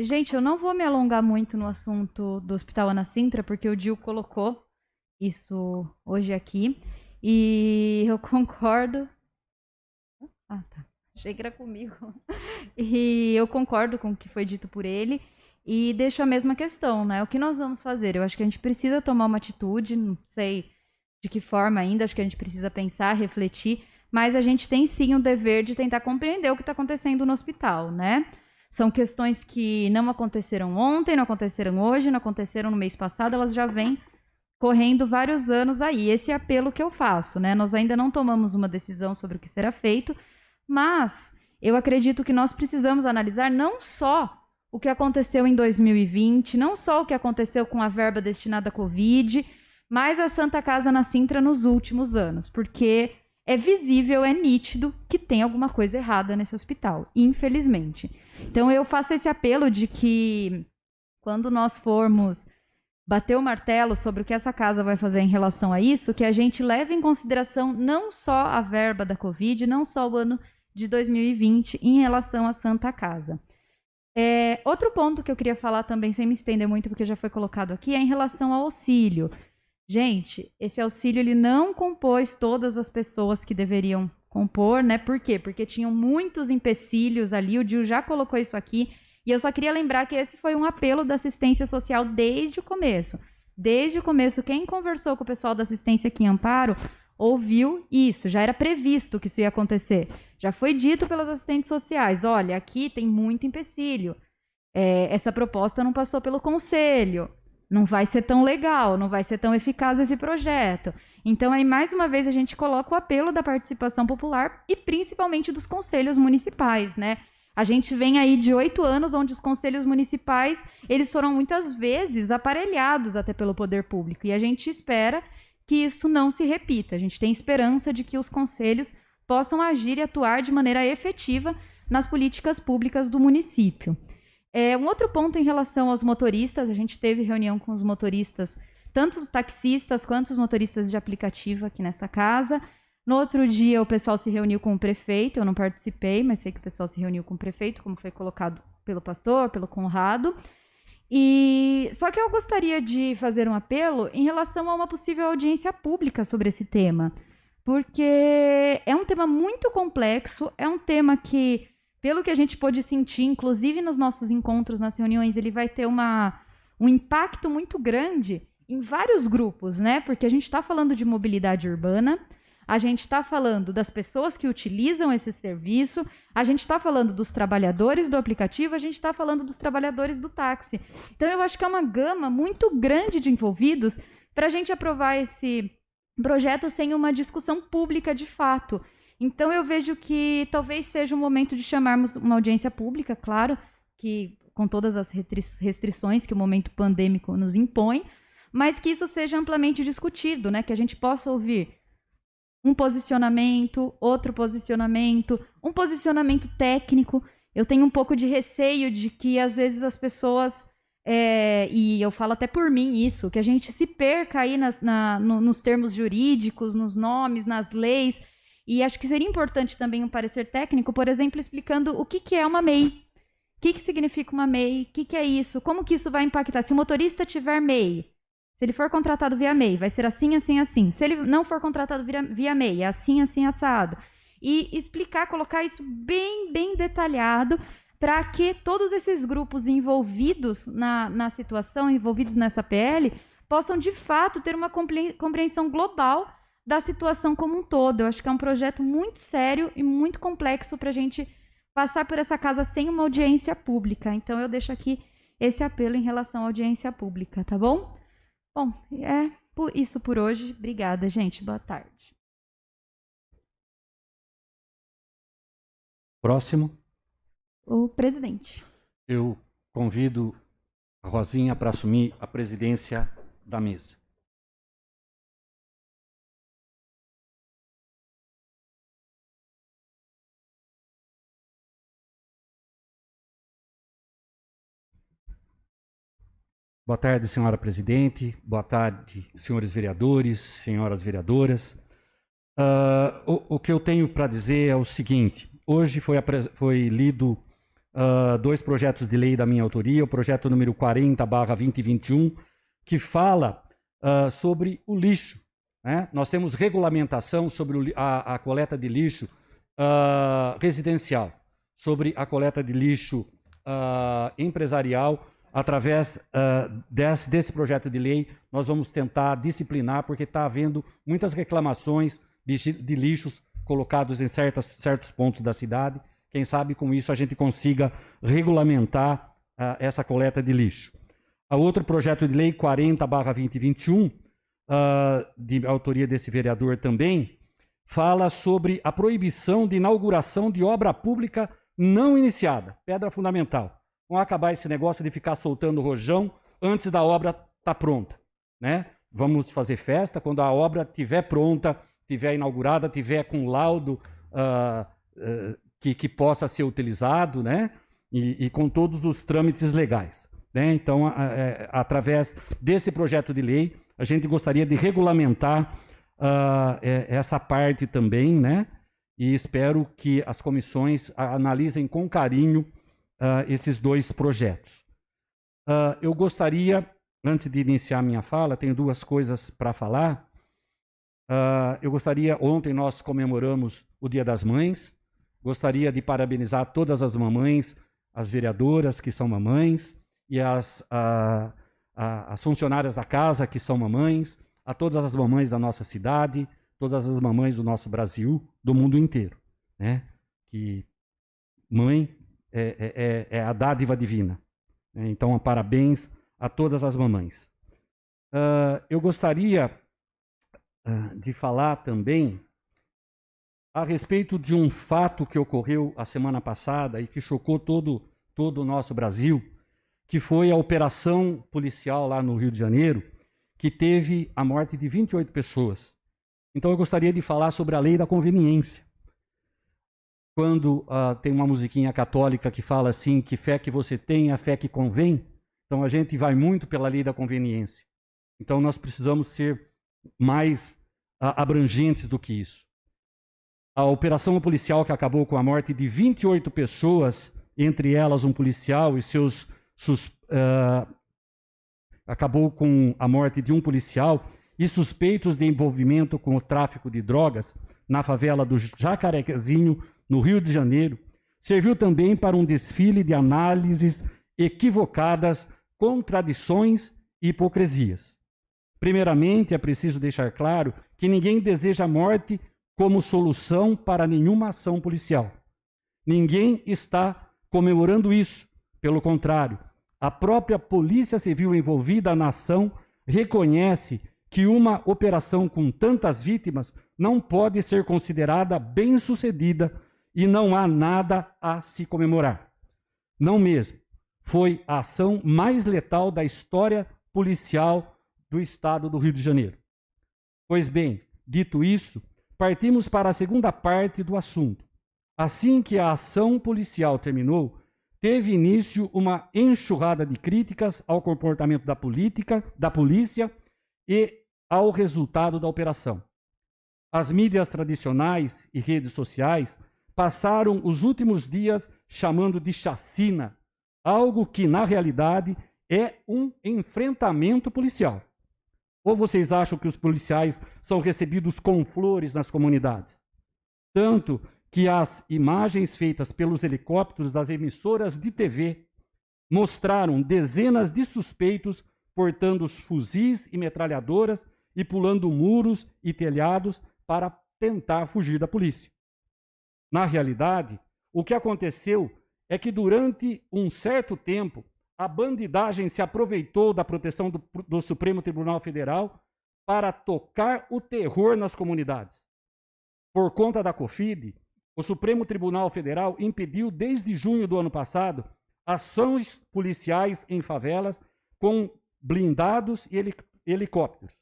Gente, eu não vou me alongar muito no assunto do Hospital Ana Sintra, porque o Dil colocou isso hoje aqui. E eu concordo. Ah, tá. Achei que era comigo. E eu concordo com o que foi dito por ele. E deixo a mesma questão, né? O que nós vamos fazer? Eu acho que a gente precisa tomar uma atitude, não sei de que forma ainda, acho que a gente precisa pensar, refletir, mas a gente tem sim o dever de tentar compreender o que está acontecendo no hospital, né? São questões que não aconteceram ontem, não aconteceram hoje, não aconteceram no mês passado, elas já vêm correndo vários anos aí. Esse é o apelo que eu faço, né? Nós ainda não tomamos uma decisão sobre o que será feito, mas eu acredito que nós precisamos analisar não só o que aconteceu em 2020, não só o que aconteceu com a verba destinada à Covid, mas a Santa Casa Ana Sintra nos últimos anos, porque é visível, é nítido que tem alguma coisa errada nesse hospital, infelizmente. Então eu faço esse apelo de que quando nós formos bater o martelo sobre o que essa casa vai fazer em relação a isso, que a gente leve em consideração não só a verba da Covid, não só o ano de 2020 em relação à Santa Casa. Outro ponto que eu queria falar também, sem me estender muito, porque já foi colocado aqui, é em relação ao auxílio. Gente, esse auxílio ele não compôs todas as pessoas que deveriam compor, né? Por quê? Porque tinham muitos empecilhos ali, o Dil já colocou isso aqui, e eu só queria lembrar que esse foi um apelo da assistência social desde o começo. Desde o começo, quem conversou com o pessoal da assistência aqui em Amparo, ouviu isso, já era previsto que isso ia acontecer. Já foi dito pelos assistentes sociais, olha, aqui tem muito empecilho, essa proposta não passou pelo conselho, não vai ser tão legal, não vai ser tão eficaz esse projeto. Então, aí, mais uma vez, a gente coloca o apelo da participação popular e principalmente dos conselhos municipais, né? A gente vem aí de 8 anos onde os conselhos municipais, eles foram muitas vezes aparelhados até pelo poder público. E a gente espera que isso não se repita. A gente tem esperança de que os conselhos possam agir e atuar de maneira efetiva nas políticas públicas do município. Um outro ponto em relação aos motoristas, a gente teve reunião com os motoristas, tanto os taxistas quanto os motoristas de aplicativo aqui nessa casa. No outro dia, o pessoal se reuniu com o prefeito, eu não participei, mas sei que o pessoal se reuniu com o prefeito, como foi colocado pelo pastor, pelo Conrado. Só que eu gostaria de fazer um apelo em relação a uma possível audiência pública sobre esse tema, porque é um tema muito complexo, é um tema que, pelo que a gente pôde sentir, inclusive nos nossos encontros, nas reuniões, ele vai ter um impacto muito grande em vários grupos, né? Porque a gente está falando de mobilidade urbana, a gente está falando das pessoas que utilizam esse serviço, a gente está falando dos trabalhadores do aplicativo, a gente está falando dos trabalhadores do táxi. Então, eu acho que é uma gama muito grande de envolvidos para a gente aprovar esse projeto sem uma discussão pública de fato. Então, eu vejo que talvez seja o momento de chamarmos uma audiência pública, claro, que com todas as restrições que o momento pandêmico nos impõe, mas que isso seja amplamente discutido, né? Que a gente possa ouvir um posicionamento, outro posicionamento, um posicionamento técnico. Eu tenho um pouco de receio de que, às vezes, as pessoas, e eu falo até por mim isso, que a gente se perca aí nos termos jurídicos, nos nomes, nas leis. E acho que seria importante também um parecer técnico, por exemplo, explicando o que é uma MEI. O que significa uma MEI? O que é isso? Como que isso vai impactar? Se o motorista tiver MEI, se ele for contratado via MEI, vai ser assim, assim, assim. Se ele não for contratado via MEI, é assim, assim, assado. E explicar, colocar isso bem, bem detalhado, para que todos esses grupos envolvidos na situação, envolvidos nessa PL, possam, de fato, ter uma compreensão global da situação como um todo. Eu acho que é um projeto muito sério e muito complexo para a gente passar por essa casa sem uma audiência pública. Então, eu deixo aqui esse apelo em relação à audiência pública, tá bom? Bom, é por isso por hoje. Obrigada, gente. Boa tarde. Próximo. O presidente. Eu convido a Rosinha para assumir a presidência da mesa. Boa tarde, senhora presidente. Boa tarde, senhores vereadores, senhoras vereadoras. O que eu tenho para dizer é o seguinte. Hoje foi lido 2 projetos de lei da minha autoria, o projeto número 40/2021, que fala sobre o lixo, né? Nós temos regulamentação sobre a coleta de lixo residencial, sobre a coleta de lixo empresarial. Através desse projeto de lei, nós vamos tentar disciplinar, porque está havendo muitas reclamações de lixos colocados em certos pontos da cidade. Quem sabe com isso a gente consiga regulamentar essa coleta de lixo. A outro projeto de lei, 40/2021, de autoria desse vereador também, fala sobre a proibição de inauguração de obra pública não iniciada, pedra fundamental. Vamos acabar esse negócio de ficar soltando rojão antes da obra estar pronta, né? Vamos fazer festa quando a obra estiver pronta, estiver inaugurada, estiver com laudo que possa ser utilizado, né? E com todos os trâmites legais, né? Então, através desse projeto de lei, a gente gostaria de regulamentar essa parte também, né? E espero que as comissões analisem com carinho esses 2 projetos. Eu gostaria, antes de iniciar minha fala, tenho 2 coisas para falar. Eu gostaria, ontem nós comemoramos o Dia das Mães, gostaria de parabenizar todas as mamães, as vereadoras que são mamães, e as funcionárias da casa que são mamães, a todas as mamães da nossa cidade, todas as mamães do nosso Brasil, do mundo inteiro, né? Que mãe é a dádiva divina. Então, parabéns a todas as mamães. Eu gostaria de falar também a respeito de um fato que ocorreu a semana passada e que chocou todo o nosso Brasil, que foi a operação policial lá no Rio de Janeiro, que teve a morte de 28 pessoas. Então, eu gostaria de falar sobre a lei da conveniência. Quando tem uma musiquinha católica que fala assim, que fé que você tem, a fé que convém, então a gente vai muito pela lei da conveniência. Então nós precisamos ser mais abrangentes do que isso. A operação policial que acabou com a morte de 28 pessoas, entre elas um policial e acabou com a morte de um policial e suspeitos de envolvimento com o tráfico de drogas na favela do Jacarezinho, no Rio de Janeiro, serviu também para um desfile de análises equivocadas, contradições e hipocrisias. Primeiramente, é preciso deixar claro que ninguém deseja a morte como solução para nenhuma ação policial. Ninguém está comemorando isso. Pelo contrário, a própria Polícia Civil envolvida na ação reconhece que uma operação com tantas vítimas não pode ser considerada bem-sucedida e não há nada a se comemorar. Não mesmo. Foi a ação mais letal da história policial do estado do Rio de Janeiro. Pois bem, dito isso, partimos para a segunda parte do assunto. Assim que a ação policial terminou, teve início uma enxurrada de críticas ao comportamento da polícia e ao resultado da operação. As mídias tradicionais e redes sociais passaram os últimos dias chamando de chacina, algo que, na realidade, é um enfrentamento policial. Ou vocês acham que os policiais são recebidos com flores nas comunidades? Tanto que as imagens feitas pelos helicópteros das emissoras de TV mostraram dezenas de suspeitos portando os fuzis e metralhadoras e pulando muros e telhados para tentar fugir da polícia. Na realidade, o que aconteceu é que durante um certo tempo, a bandidagem se aproveitou da proteção do Supremo Tribunal Federal para tocar o terror nas comunidades. Por conta da Covid, o Supremo Tribunal Federal impediu desde junho do ano passado ações policiais em favelas com blindados e helicópteros.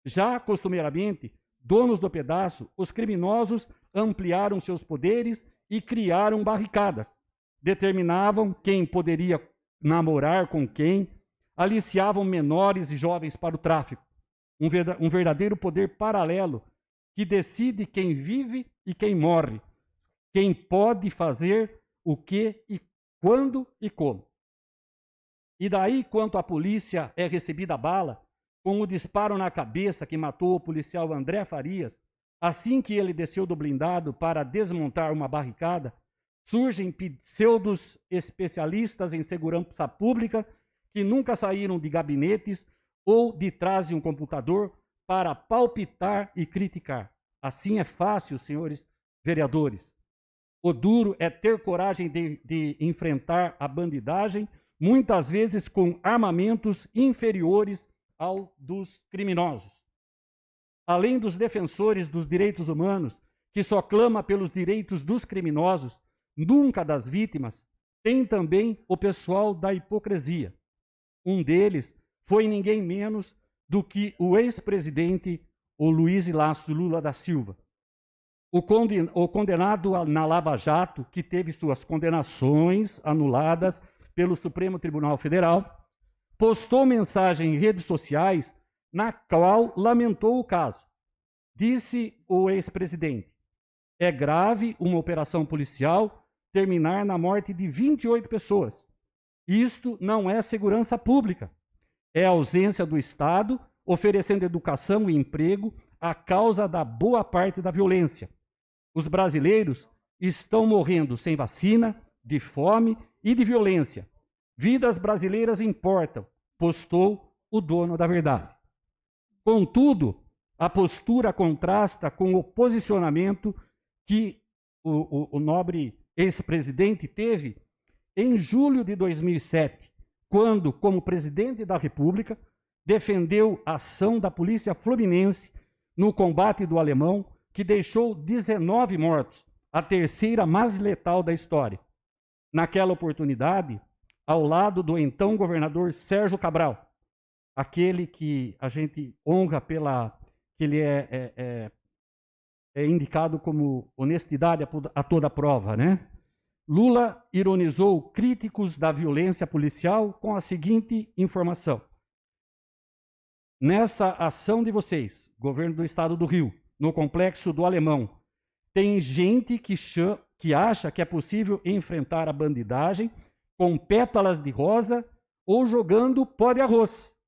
Já costumeiramente, donos do pedaço, os criminosos ampliaram seus poderes e criaram barricadas. Determinavam quem poderia namorar com quem, aliciavam menores e jovens para o tráfico. Um verdadeiro poder paralelo que decide quem vive e quem morre, quem pode fazer o que e quando e como. E daí, quanto a polícia é recebida a bala, com o disparo na cabeça que matou o policial André Farias, assim que ele desceu do blindado para desmontar uma barricada, surgem pseudos especialistas em segurança pública que nunca saíram de gabinetes ou de trás de um computador para palpitar e criticar. Assim é fácil, senhores vereadores. O duro é ter coragem de enfrentar a bandidagem, muitas vezes com armamentos inferiores ao dos criminosos. Além dos defensores dos direitos humanos, que só clama pelos direitos dos criminosos, nunca das vítimas, tem também o pessoal da hipocrisia. Um deles foi ninguém menos do que o ex-presidente, o Luiz Inácio Lula da Silva. O condenado na Lava Jato, que teve suas condenações anuladas pelo Supremo Tribunal Federal, postou mensagem em redes sociais na qual lamentou o caso. Disse o ex-presidente: é grave uma operação policial terminar na morte de 28 pessoas. Isto não é segurança pública. É ausência do Estado oferecendo educação e emprego à causa da boa parte da violência. Os brasileiros estão morrendo sem vacina, de fome e de violência. Vidas brasileiras importam, postou o dono da verdade. Contudo, a postura contrasta com o posicionamento que o nobre ex-presidente teve em julho de 2007, quando, como presidente da República, defendeu a ação da Polícia Fluminense no combate do Alemão, que deixou 19 mortos, a terceira mais letal da história. Naquela oportunidade, ao lado do então governador Sérgio Cabral, aquele que a gente honra que ele é indicado como honestidade a toda prova, né? Lula ironizou críticos da violência policial com a seguinte informação: nessa ação de vocês, governo do estado do Rio, no complexo do Alemão, tem gente que acha que é possível enfrentar a bandidagem com pétalas de rosa ou jogando pó de arroz.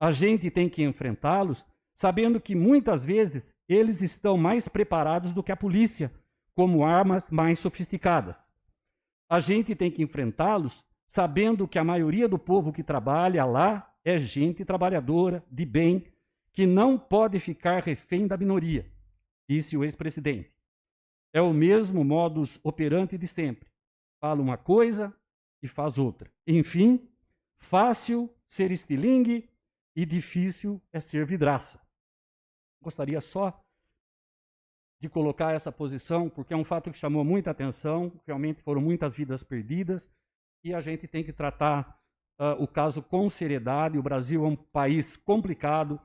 A gente tem que enfrentá-los sabendo que muitas vezes eles estão mais preparados do que a polícia, como armas mais sofisticadas. A gente tem que enfrentá-los sabendo que a maioria do povo que trabalha lá é gente trabalhadora, de bem, que não pode ficar refém da minoria, disse o ex-presidente. É o mesmo modus operandi de sempre. Fala uma coisa e faz outra. Enfim, fácil ser estilingue e difícil é ser vidraça. Gostaria só de colocar essa posição, porque é um fato que chamou muita atenção, realmente foram muitas vidas perdidas, e a gente tem que tratar o caso com seriedade. O Brasil é um país complicado,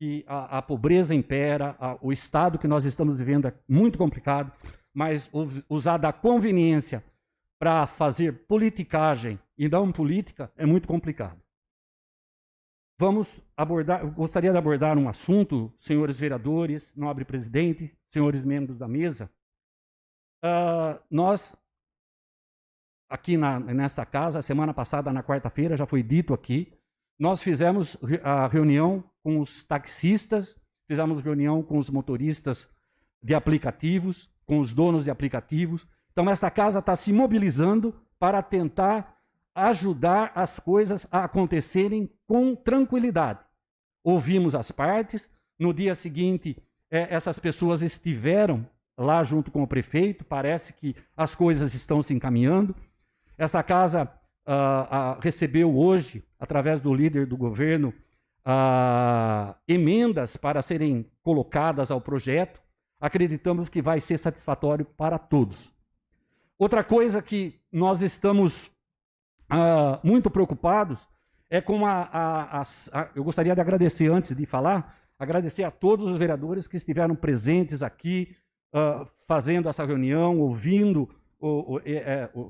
que a pobreza impera, o estado que nós estamos vivendo é muito complicado, mas usar da conveniência para fazer politicagem e não política é muito complicado. Gostaria de abordar um assunto, senhores vereadores, nobre presidente, senhores membros da mesa. Nós, aqui nessa casa, semana passada, na quarta-feira, já foi dito aqui, nós fizemos a reunião com os taxistas, fizemos reunião com os motoristas de aplicativos, com os donos de aplicativos. Então, essa casa está se mobilizando para tentar ajudar as coisas a acontecerem com tranquilidade. Ouvimos as partes, no dia seguinte, essas pessoas estiveram lá junto com o prefeito, parece que as coisas estão se encaminhando. Essa casa recebeu hoje, através do líder do governo, emendas para serem colocadas ao projeto. Acreditamos que vai ser satisfatório para todos. Outra coisa que nós estamos muito preocupados é com eu gostaria de agradecer, antes de falar, agradecer a todos os vereadores que estiveram presentes aqui, fazendo essa reunião, ouvindo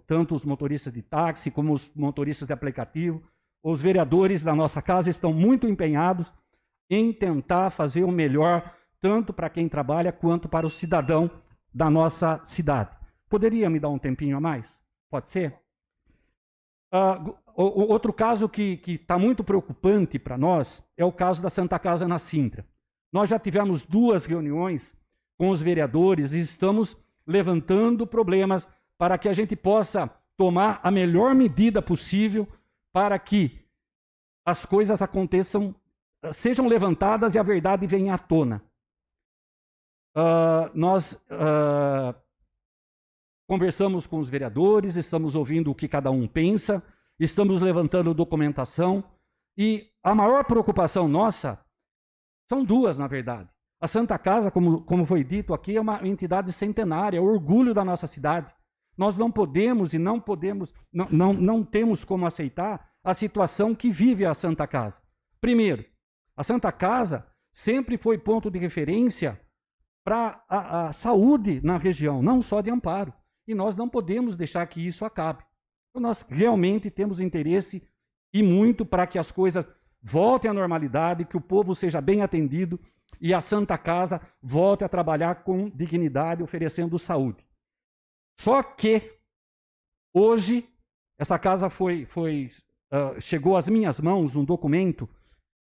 tanto os motoristas de táxi como os motoristas de aplicativo. Os vereadores da nossa casa estão muito empenhados em tentar fazer o melhor, tanto para quem trabalha quanto para o cidadão da nossa cidade. Poderia me dar um tempinho a mais? Pode ser? Outro caso que está muito preocupante para nós é o caso da Santa Casa na Sintra. Nós já tivemos 2 reuniões com os vereadores e estamos levantando problemas para que a gente possa tomar a melhor medida possível para que as coisas aconteçam, sejam levantadas e a verdade venha à tona. Nós conversamos com os vereadores, estamos ouvindo o que cada um pensa, estamos levantando documentação e a maior preocupação nossa são 2, na verdade. A Santa Casa, como foi dito aqui, é uma entidade centenária, é o orgulho da nossa cidade. Nós não podemos e não temos como aceitar a situação que vive a Santa Casa. Primeiro, a Santa Casa sempre foi ponto de referência para a saúde na região, não só de Amparo. E nós não podemos deixar que isso acabe. Então, nós realmente temos interesse e muito para que as coisas voltem à normalidade, que o povo seja bem atendido e a Santa Casa volte a trabalhar com dignidade, oferecendo saúde. Só que hoje essa casa chegou às minhas mãos um documento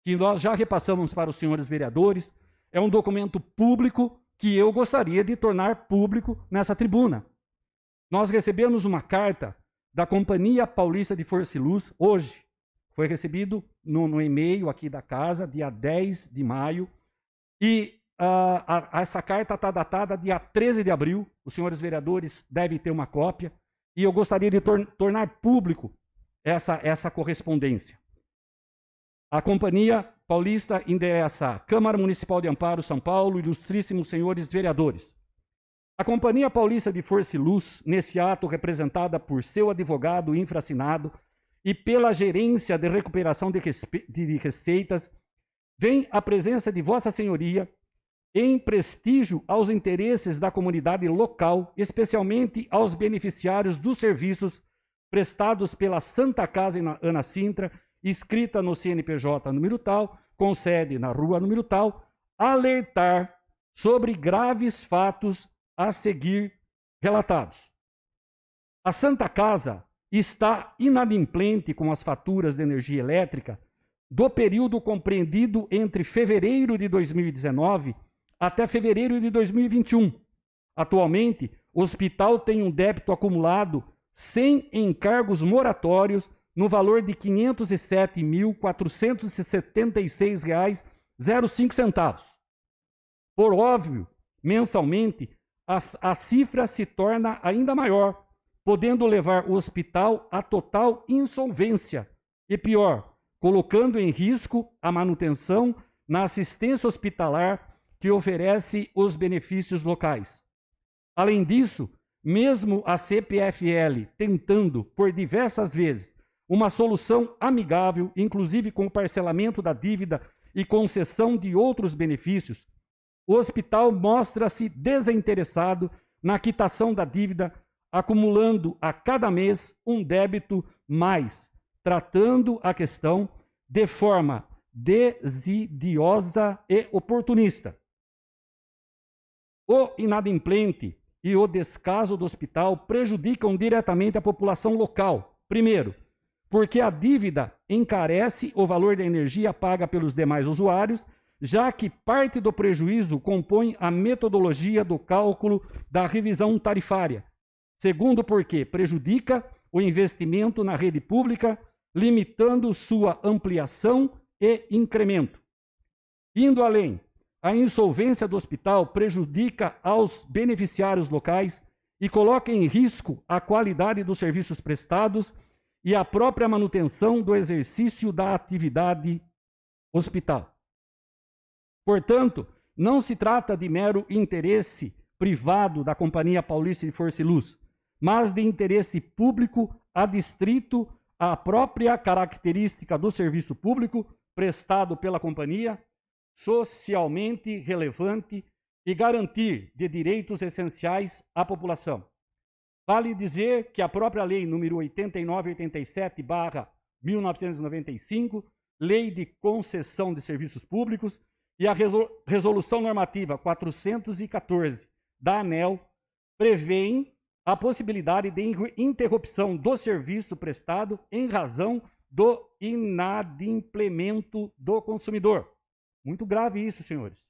que nós já repassamos para os senhores vereadores. É um documento público que eu gostaria de tornar público nessa tribuna. Nós recebemos uma carta da Companhia Paulista de Força e Luz hoje. Foi recebido no e-mail aqui da casa, dia 10 de maio. E essa carta está datada dia 13 de abril. Os senhores vereadores devem ter uma cópia. E eu gostaria de tornar público essa correspondência. A Companhia Paulista endereça Câmara Municipal de Amparo, São Paulo, ilustríssimos senhores vereadores. A Companhia Paulista de Força e Luz, nesse ato representada por seu advogado infraassinado e pela Gerência de Recuperação de Receitas, vem à presença de Vossa Senhoria em prestígio aos interesses da comunidade local, especialmente aos beneficiários dos serviços prestados pela Santa Casa Ana Sintra, inscrita no CNPJ número tal, com sede na rua número tal, alertar sobre graves fatos a seguir relatados. A Santa Casa está inadimplente com as faturas de energia elétrica do período compreendido entre fevereiro de 2019 até fevereiro de 2021. Atualmente, o hospital tem um débito acumulado sem encargos moratórios no valor de R$ 507.476,05. Por óbvio, mensalmente, a cifra se torna ainda maior, podendo levar o hospital à total insolvência e, pior, colocando em risco a manutenção na assistência hospitalar que oferece os benefícios locais. Além disso, mesmo a CPFL tentando, por diversas vezes, uma solução amigável, inclusive com o parcelamento da dívida e concessão de outros benefícios, o hospital mostra-se desinteressado na quitação da dívida, acumulando a cada mês um débito mais, tratando a questão de forma desidiosa e oportunista. O inadimplente e o descaso do hospital prejudicam diretamente a população local. Primeiro, porque a dívida encarece o valor da energia paga pelos demais usuários, já que parte do prejuízo compõe a metodologia do cálculo da revisão tarifária. Segundo, porque prejudica o investimento na rede pública, limitando sua ampliação e incremento. Indo além, a insolvência do hospital prejudica aos beneficiários locais e coloca em risco a qualidade dos serviços prestados e a própria manutenção do exercício da atividade hospital. Portanto, não se trata de mero interesse privado da Companhia Paulista de Força e Luz, mas de interesse público adstrito à própria característica do serviço público prestado pela companhia, socialmente relevante e garantir de direitos essenciais à população. Vale dizer que a própria Lei nº 8987/1995, Lei de Concessão de Serviços Públicos, e a Resolução Normativa 414 da ANEEL prevêem a possibilidade de interrupção do serviço prestado em razão do inadimplemento do consumidor. Muito grave isso, senhores.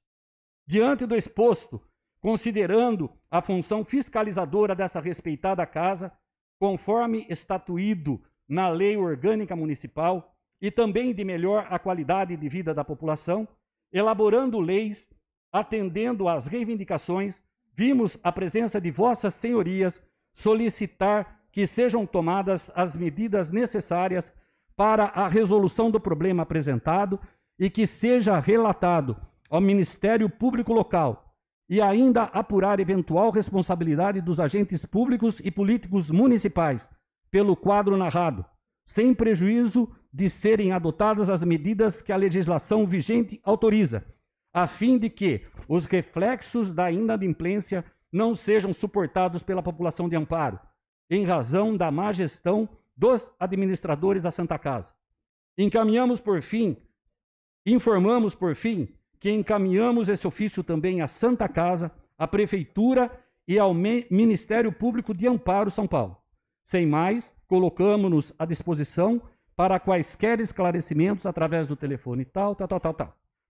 Diante do exposto, considerando a função fiscalizadora dessa respeitada casa, conforme estatuído na Lei Orgânica Municipal, e também de melhor a qualidade de vida da população, elaborando leis, atendendo às reivindicações, vimos a presença de vossas senhorias solicitar que sejam tomadas as medidas necessárias para a resolução do problema apresentado e que seja relatado ao Ministério Público Local e ainda apurar eventual responsabilidade dos agentes públicos e políticos municipais pelo quadro narrado, sem prejuízo de serem adotadas as medidas que a legislação vigente autoriza, a fim de que os reflexos da inadimplência não sejam suportados pela população de Amparo, em razão da má gestão dos administradores da Santa Casa. Informamos, por fim, que encaminhamos esse ofício também à Santa Casa, à Prefeitura e ao Ministério Público de Amparo, São Paulo. Sem mais, colocamos-nos à disposição para quaisquer esclarecimentos através do telefone tal.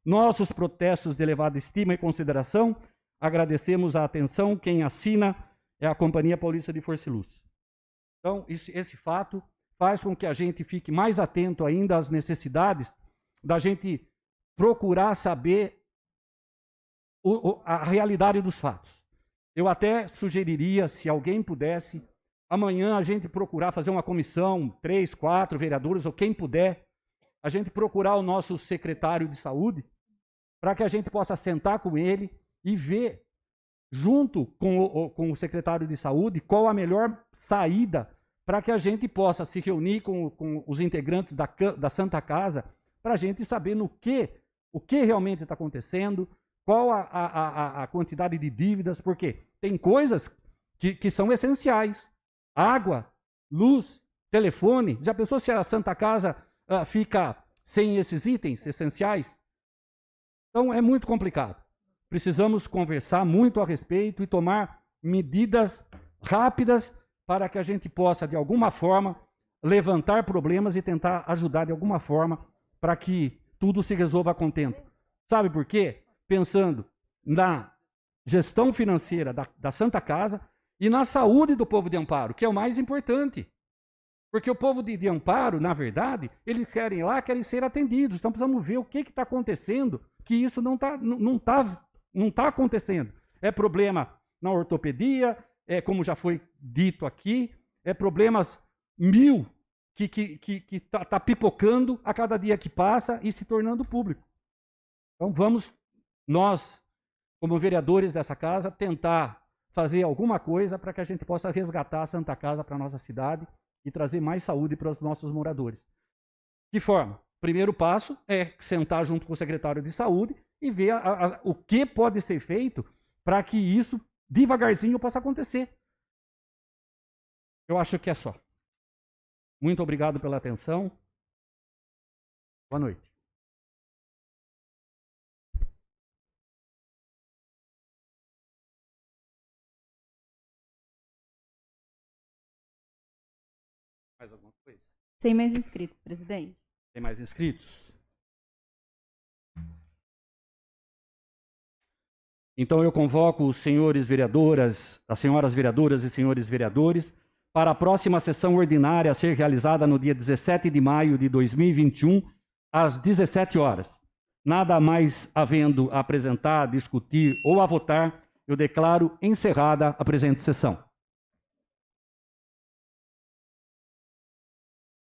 Nossos protestos de elevada estima e consideração, agradecemos a atenção. Quem assina é a Companhia Paulista de Força e Luz. Então, esse fato faz com que a gente fique mais atento ainda às necessidades da gente procurar saber a realidade dos fatos. Eu até sugeriria, se alguém pudesse, amanhã a gente procurar fazer uma comissão, 3, 4 vereadores, ou quem puder, a gente procurar o nosso secretário de saúde, para que a gente possa sentar com ele e ver, junto com o secretário de saúde, qual a melhor saída para que a gente possa se reunir com os integrantes da Santa Casa, para a gente saber o que realmente está acontecendo, qual a quantidade de dívidas, porque tem coisas que são essenciais. Água, luz, telefone. Já pensou se a Santa Casa fica sem esses itens essenciais? Então é muito complicado. Precisamos conversar muito a respeito e tomar medidas rápidas para que a gente possa, de alguma forma, levantar problemas e tentar ajudar de alguma forma para que tudo se resolva a contento. Sabe por quê? Pensando na gestão financeira da Santa Casa e na saúde do povo de Amparo, que é o mais importante. Porque o povo de Amparo, na verdade, eles querem ir lá, querem ser atendidos. Então precisamos ver o que está acontecendo, que isso não tá acontecendo. É problema na ortopedia, como já foi dito aqui, problemas mil que tá pipocando a cada dia que passa e se tornando público. Então vamos, nós, como vereadores dessa casa, tentar fazer alguma coisa para que a gente possa resgatar a Santa Casa para a nossa cidade e trazer mais saúde para os nossos moradores. De forma? Primeiro passo é sentar junto com o secretário de saúde e ver o que pode ser feito para que isso, devagarzinho, possa acontecer. Eu acho que é só. Muito obrigado pela atenção. Boa noite. Mais alguma coisa? Sem mais inscritos, presidente. Tem mais inscritos? Então eu convoco os senhores vereadoras, as senhoras vereadoras e senhores vereadores para a próxima sessão ordinária a ser realizada no dia 17 de maio de 2021, às 17 horas. Nada mais havendo a apresentar, a discutir ou a votar, eu declaro encerrada a presente sessão.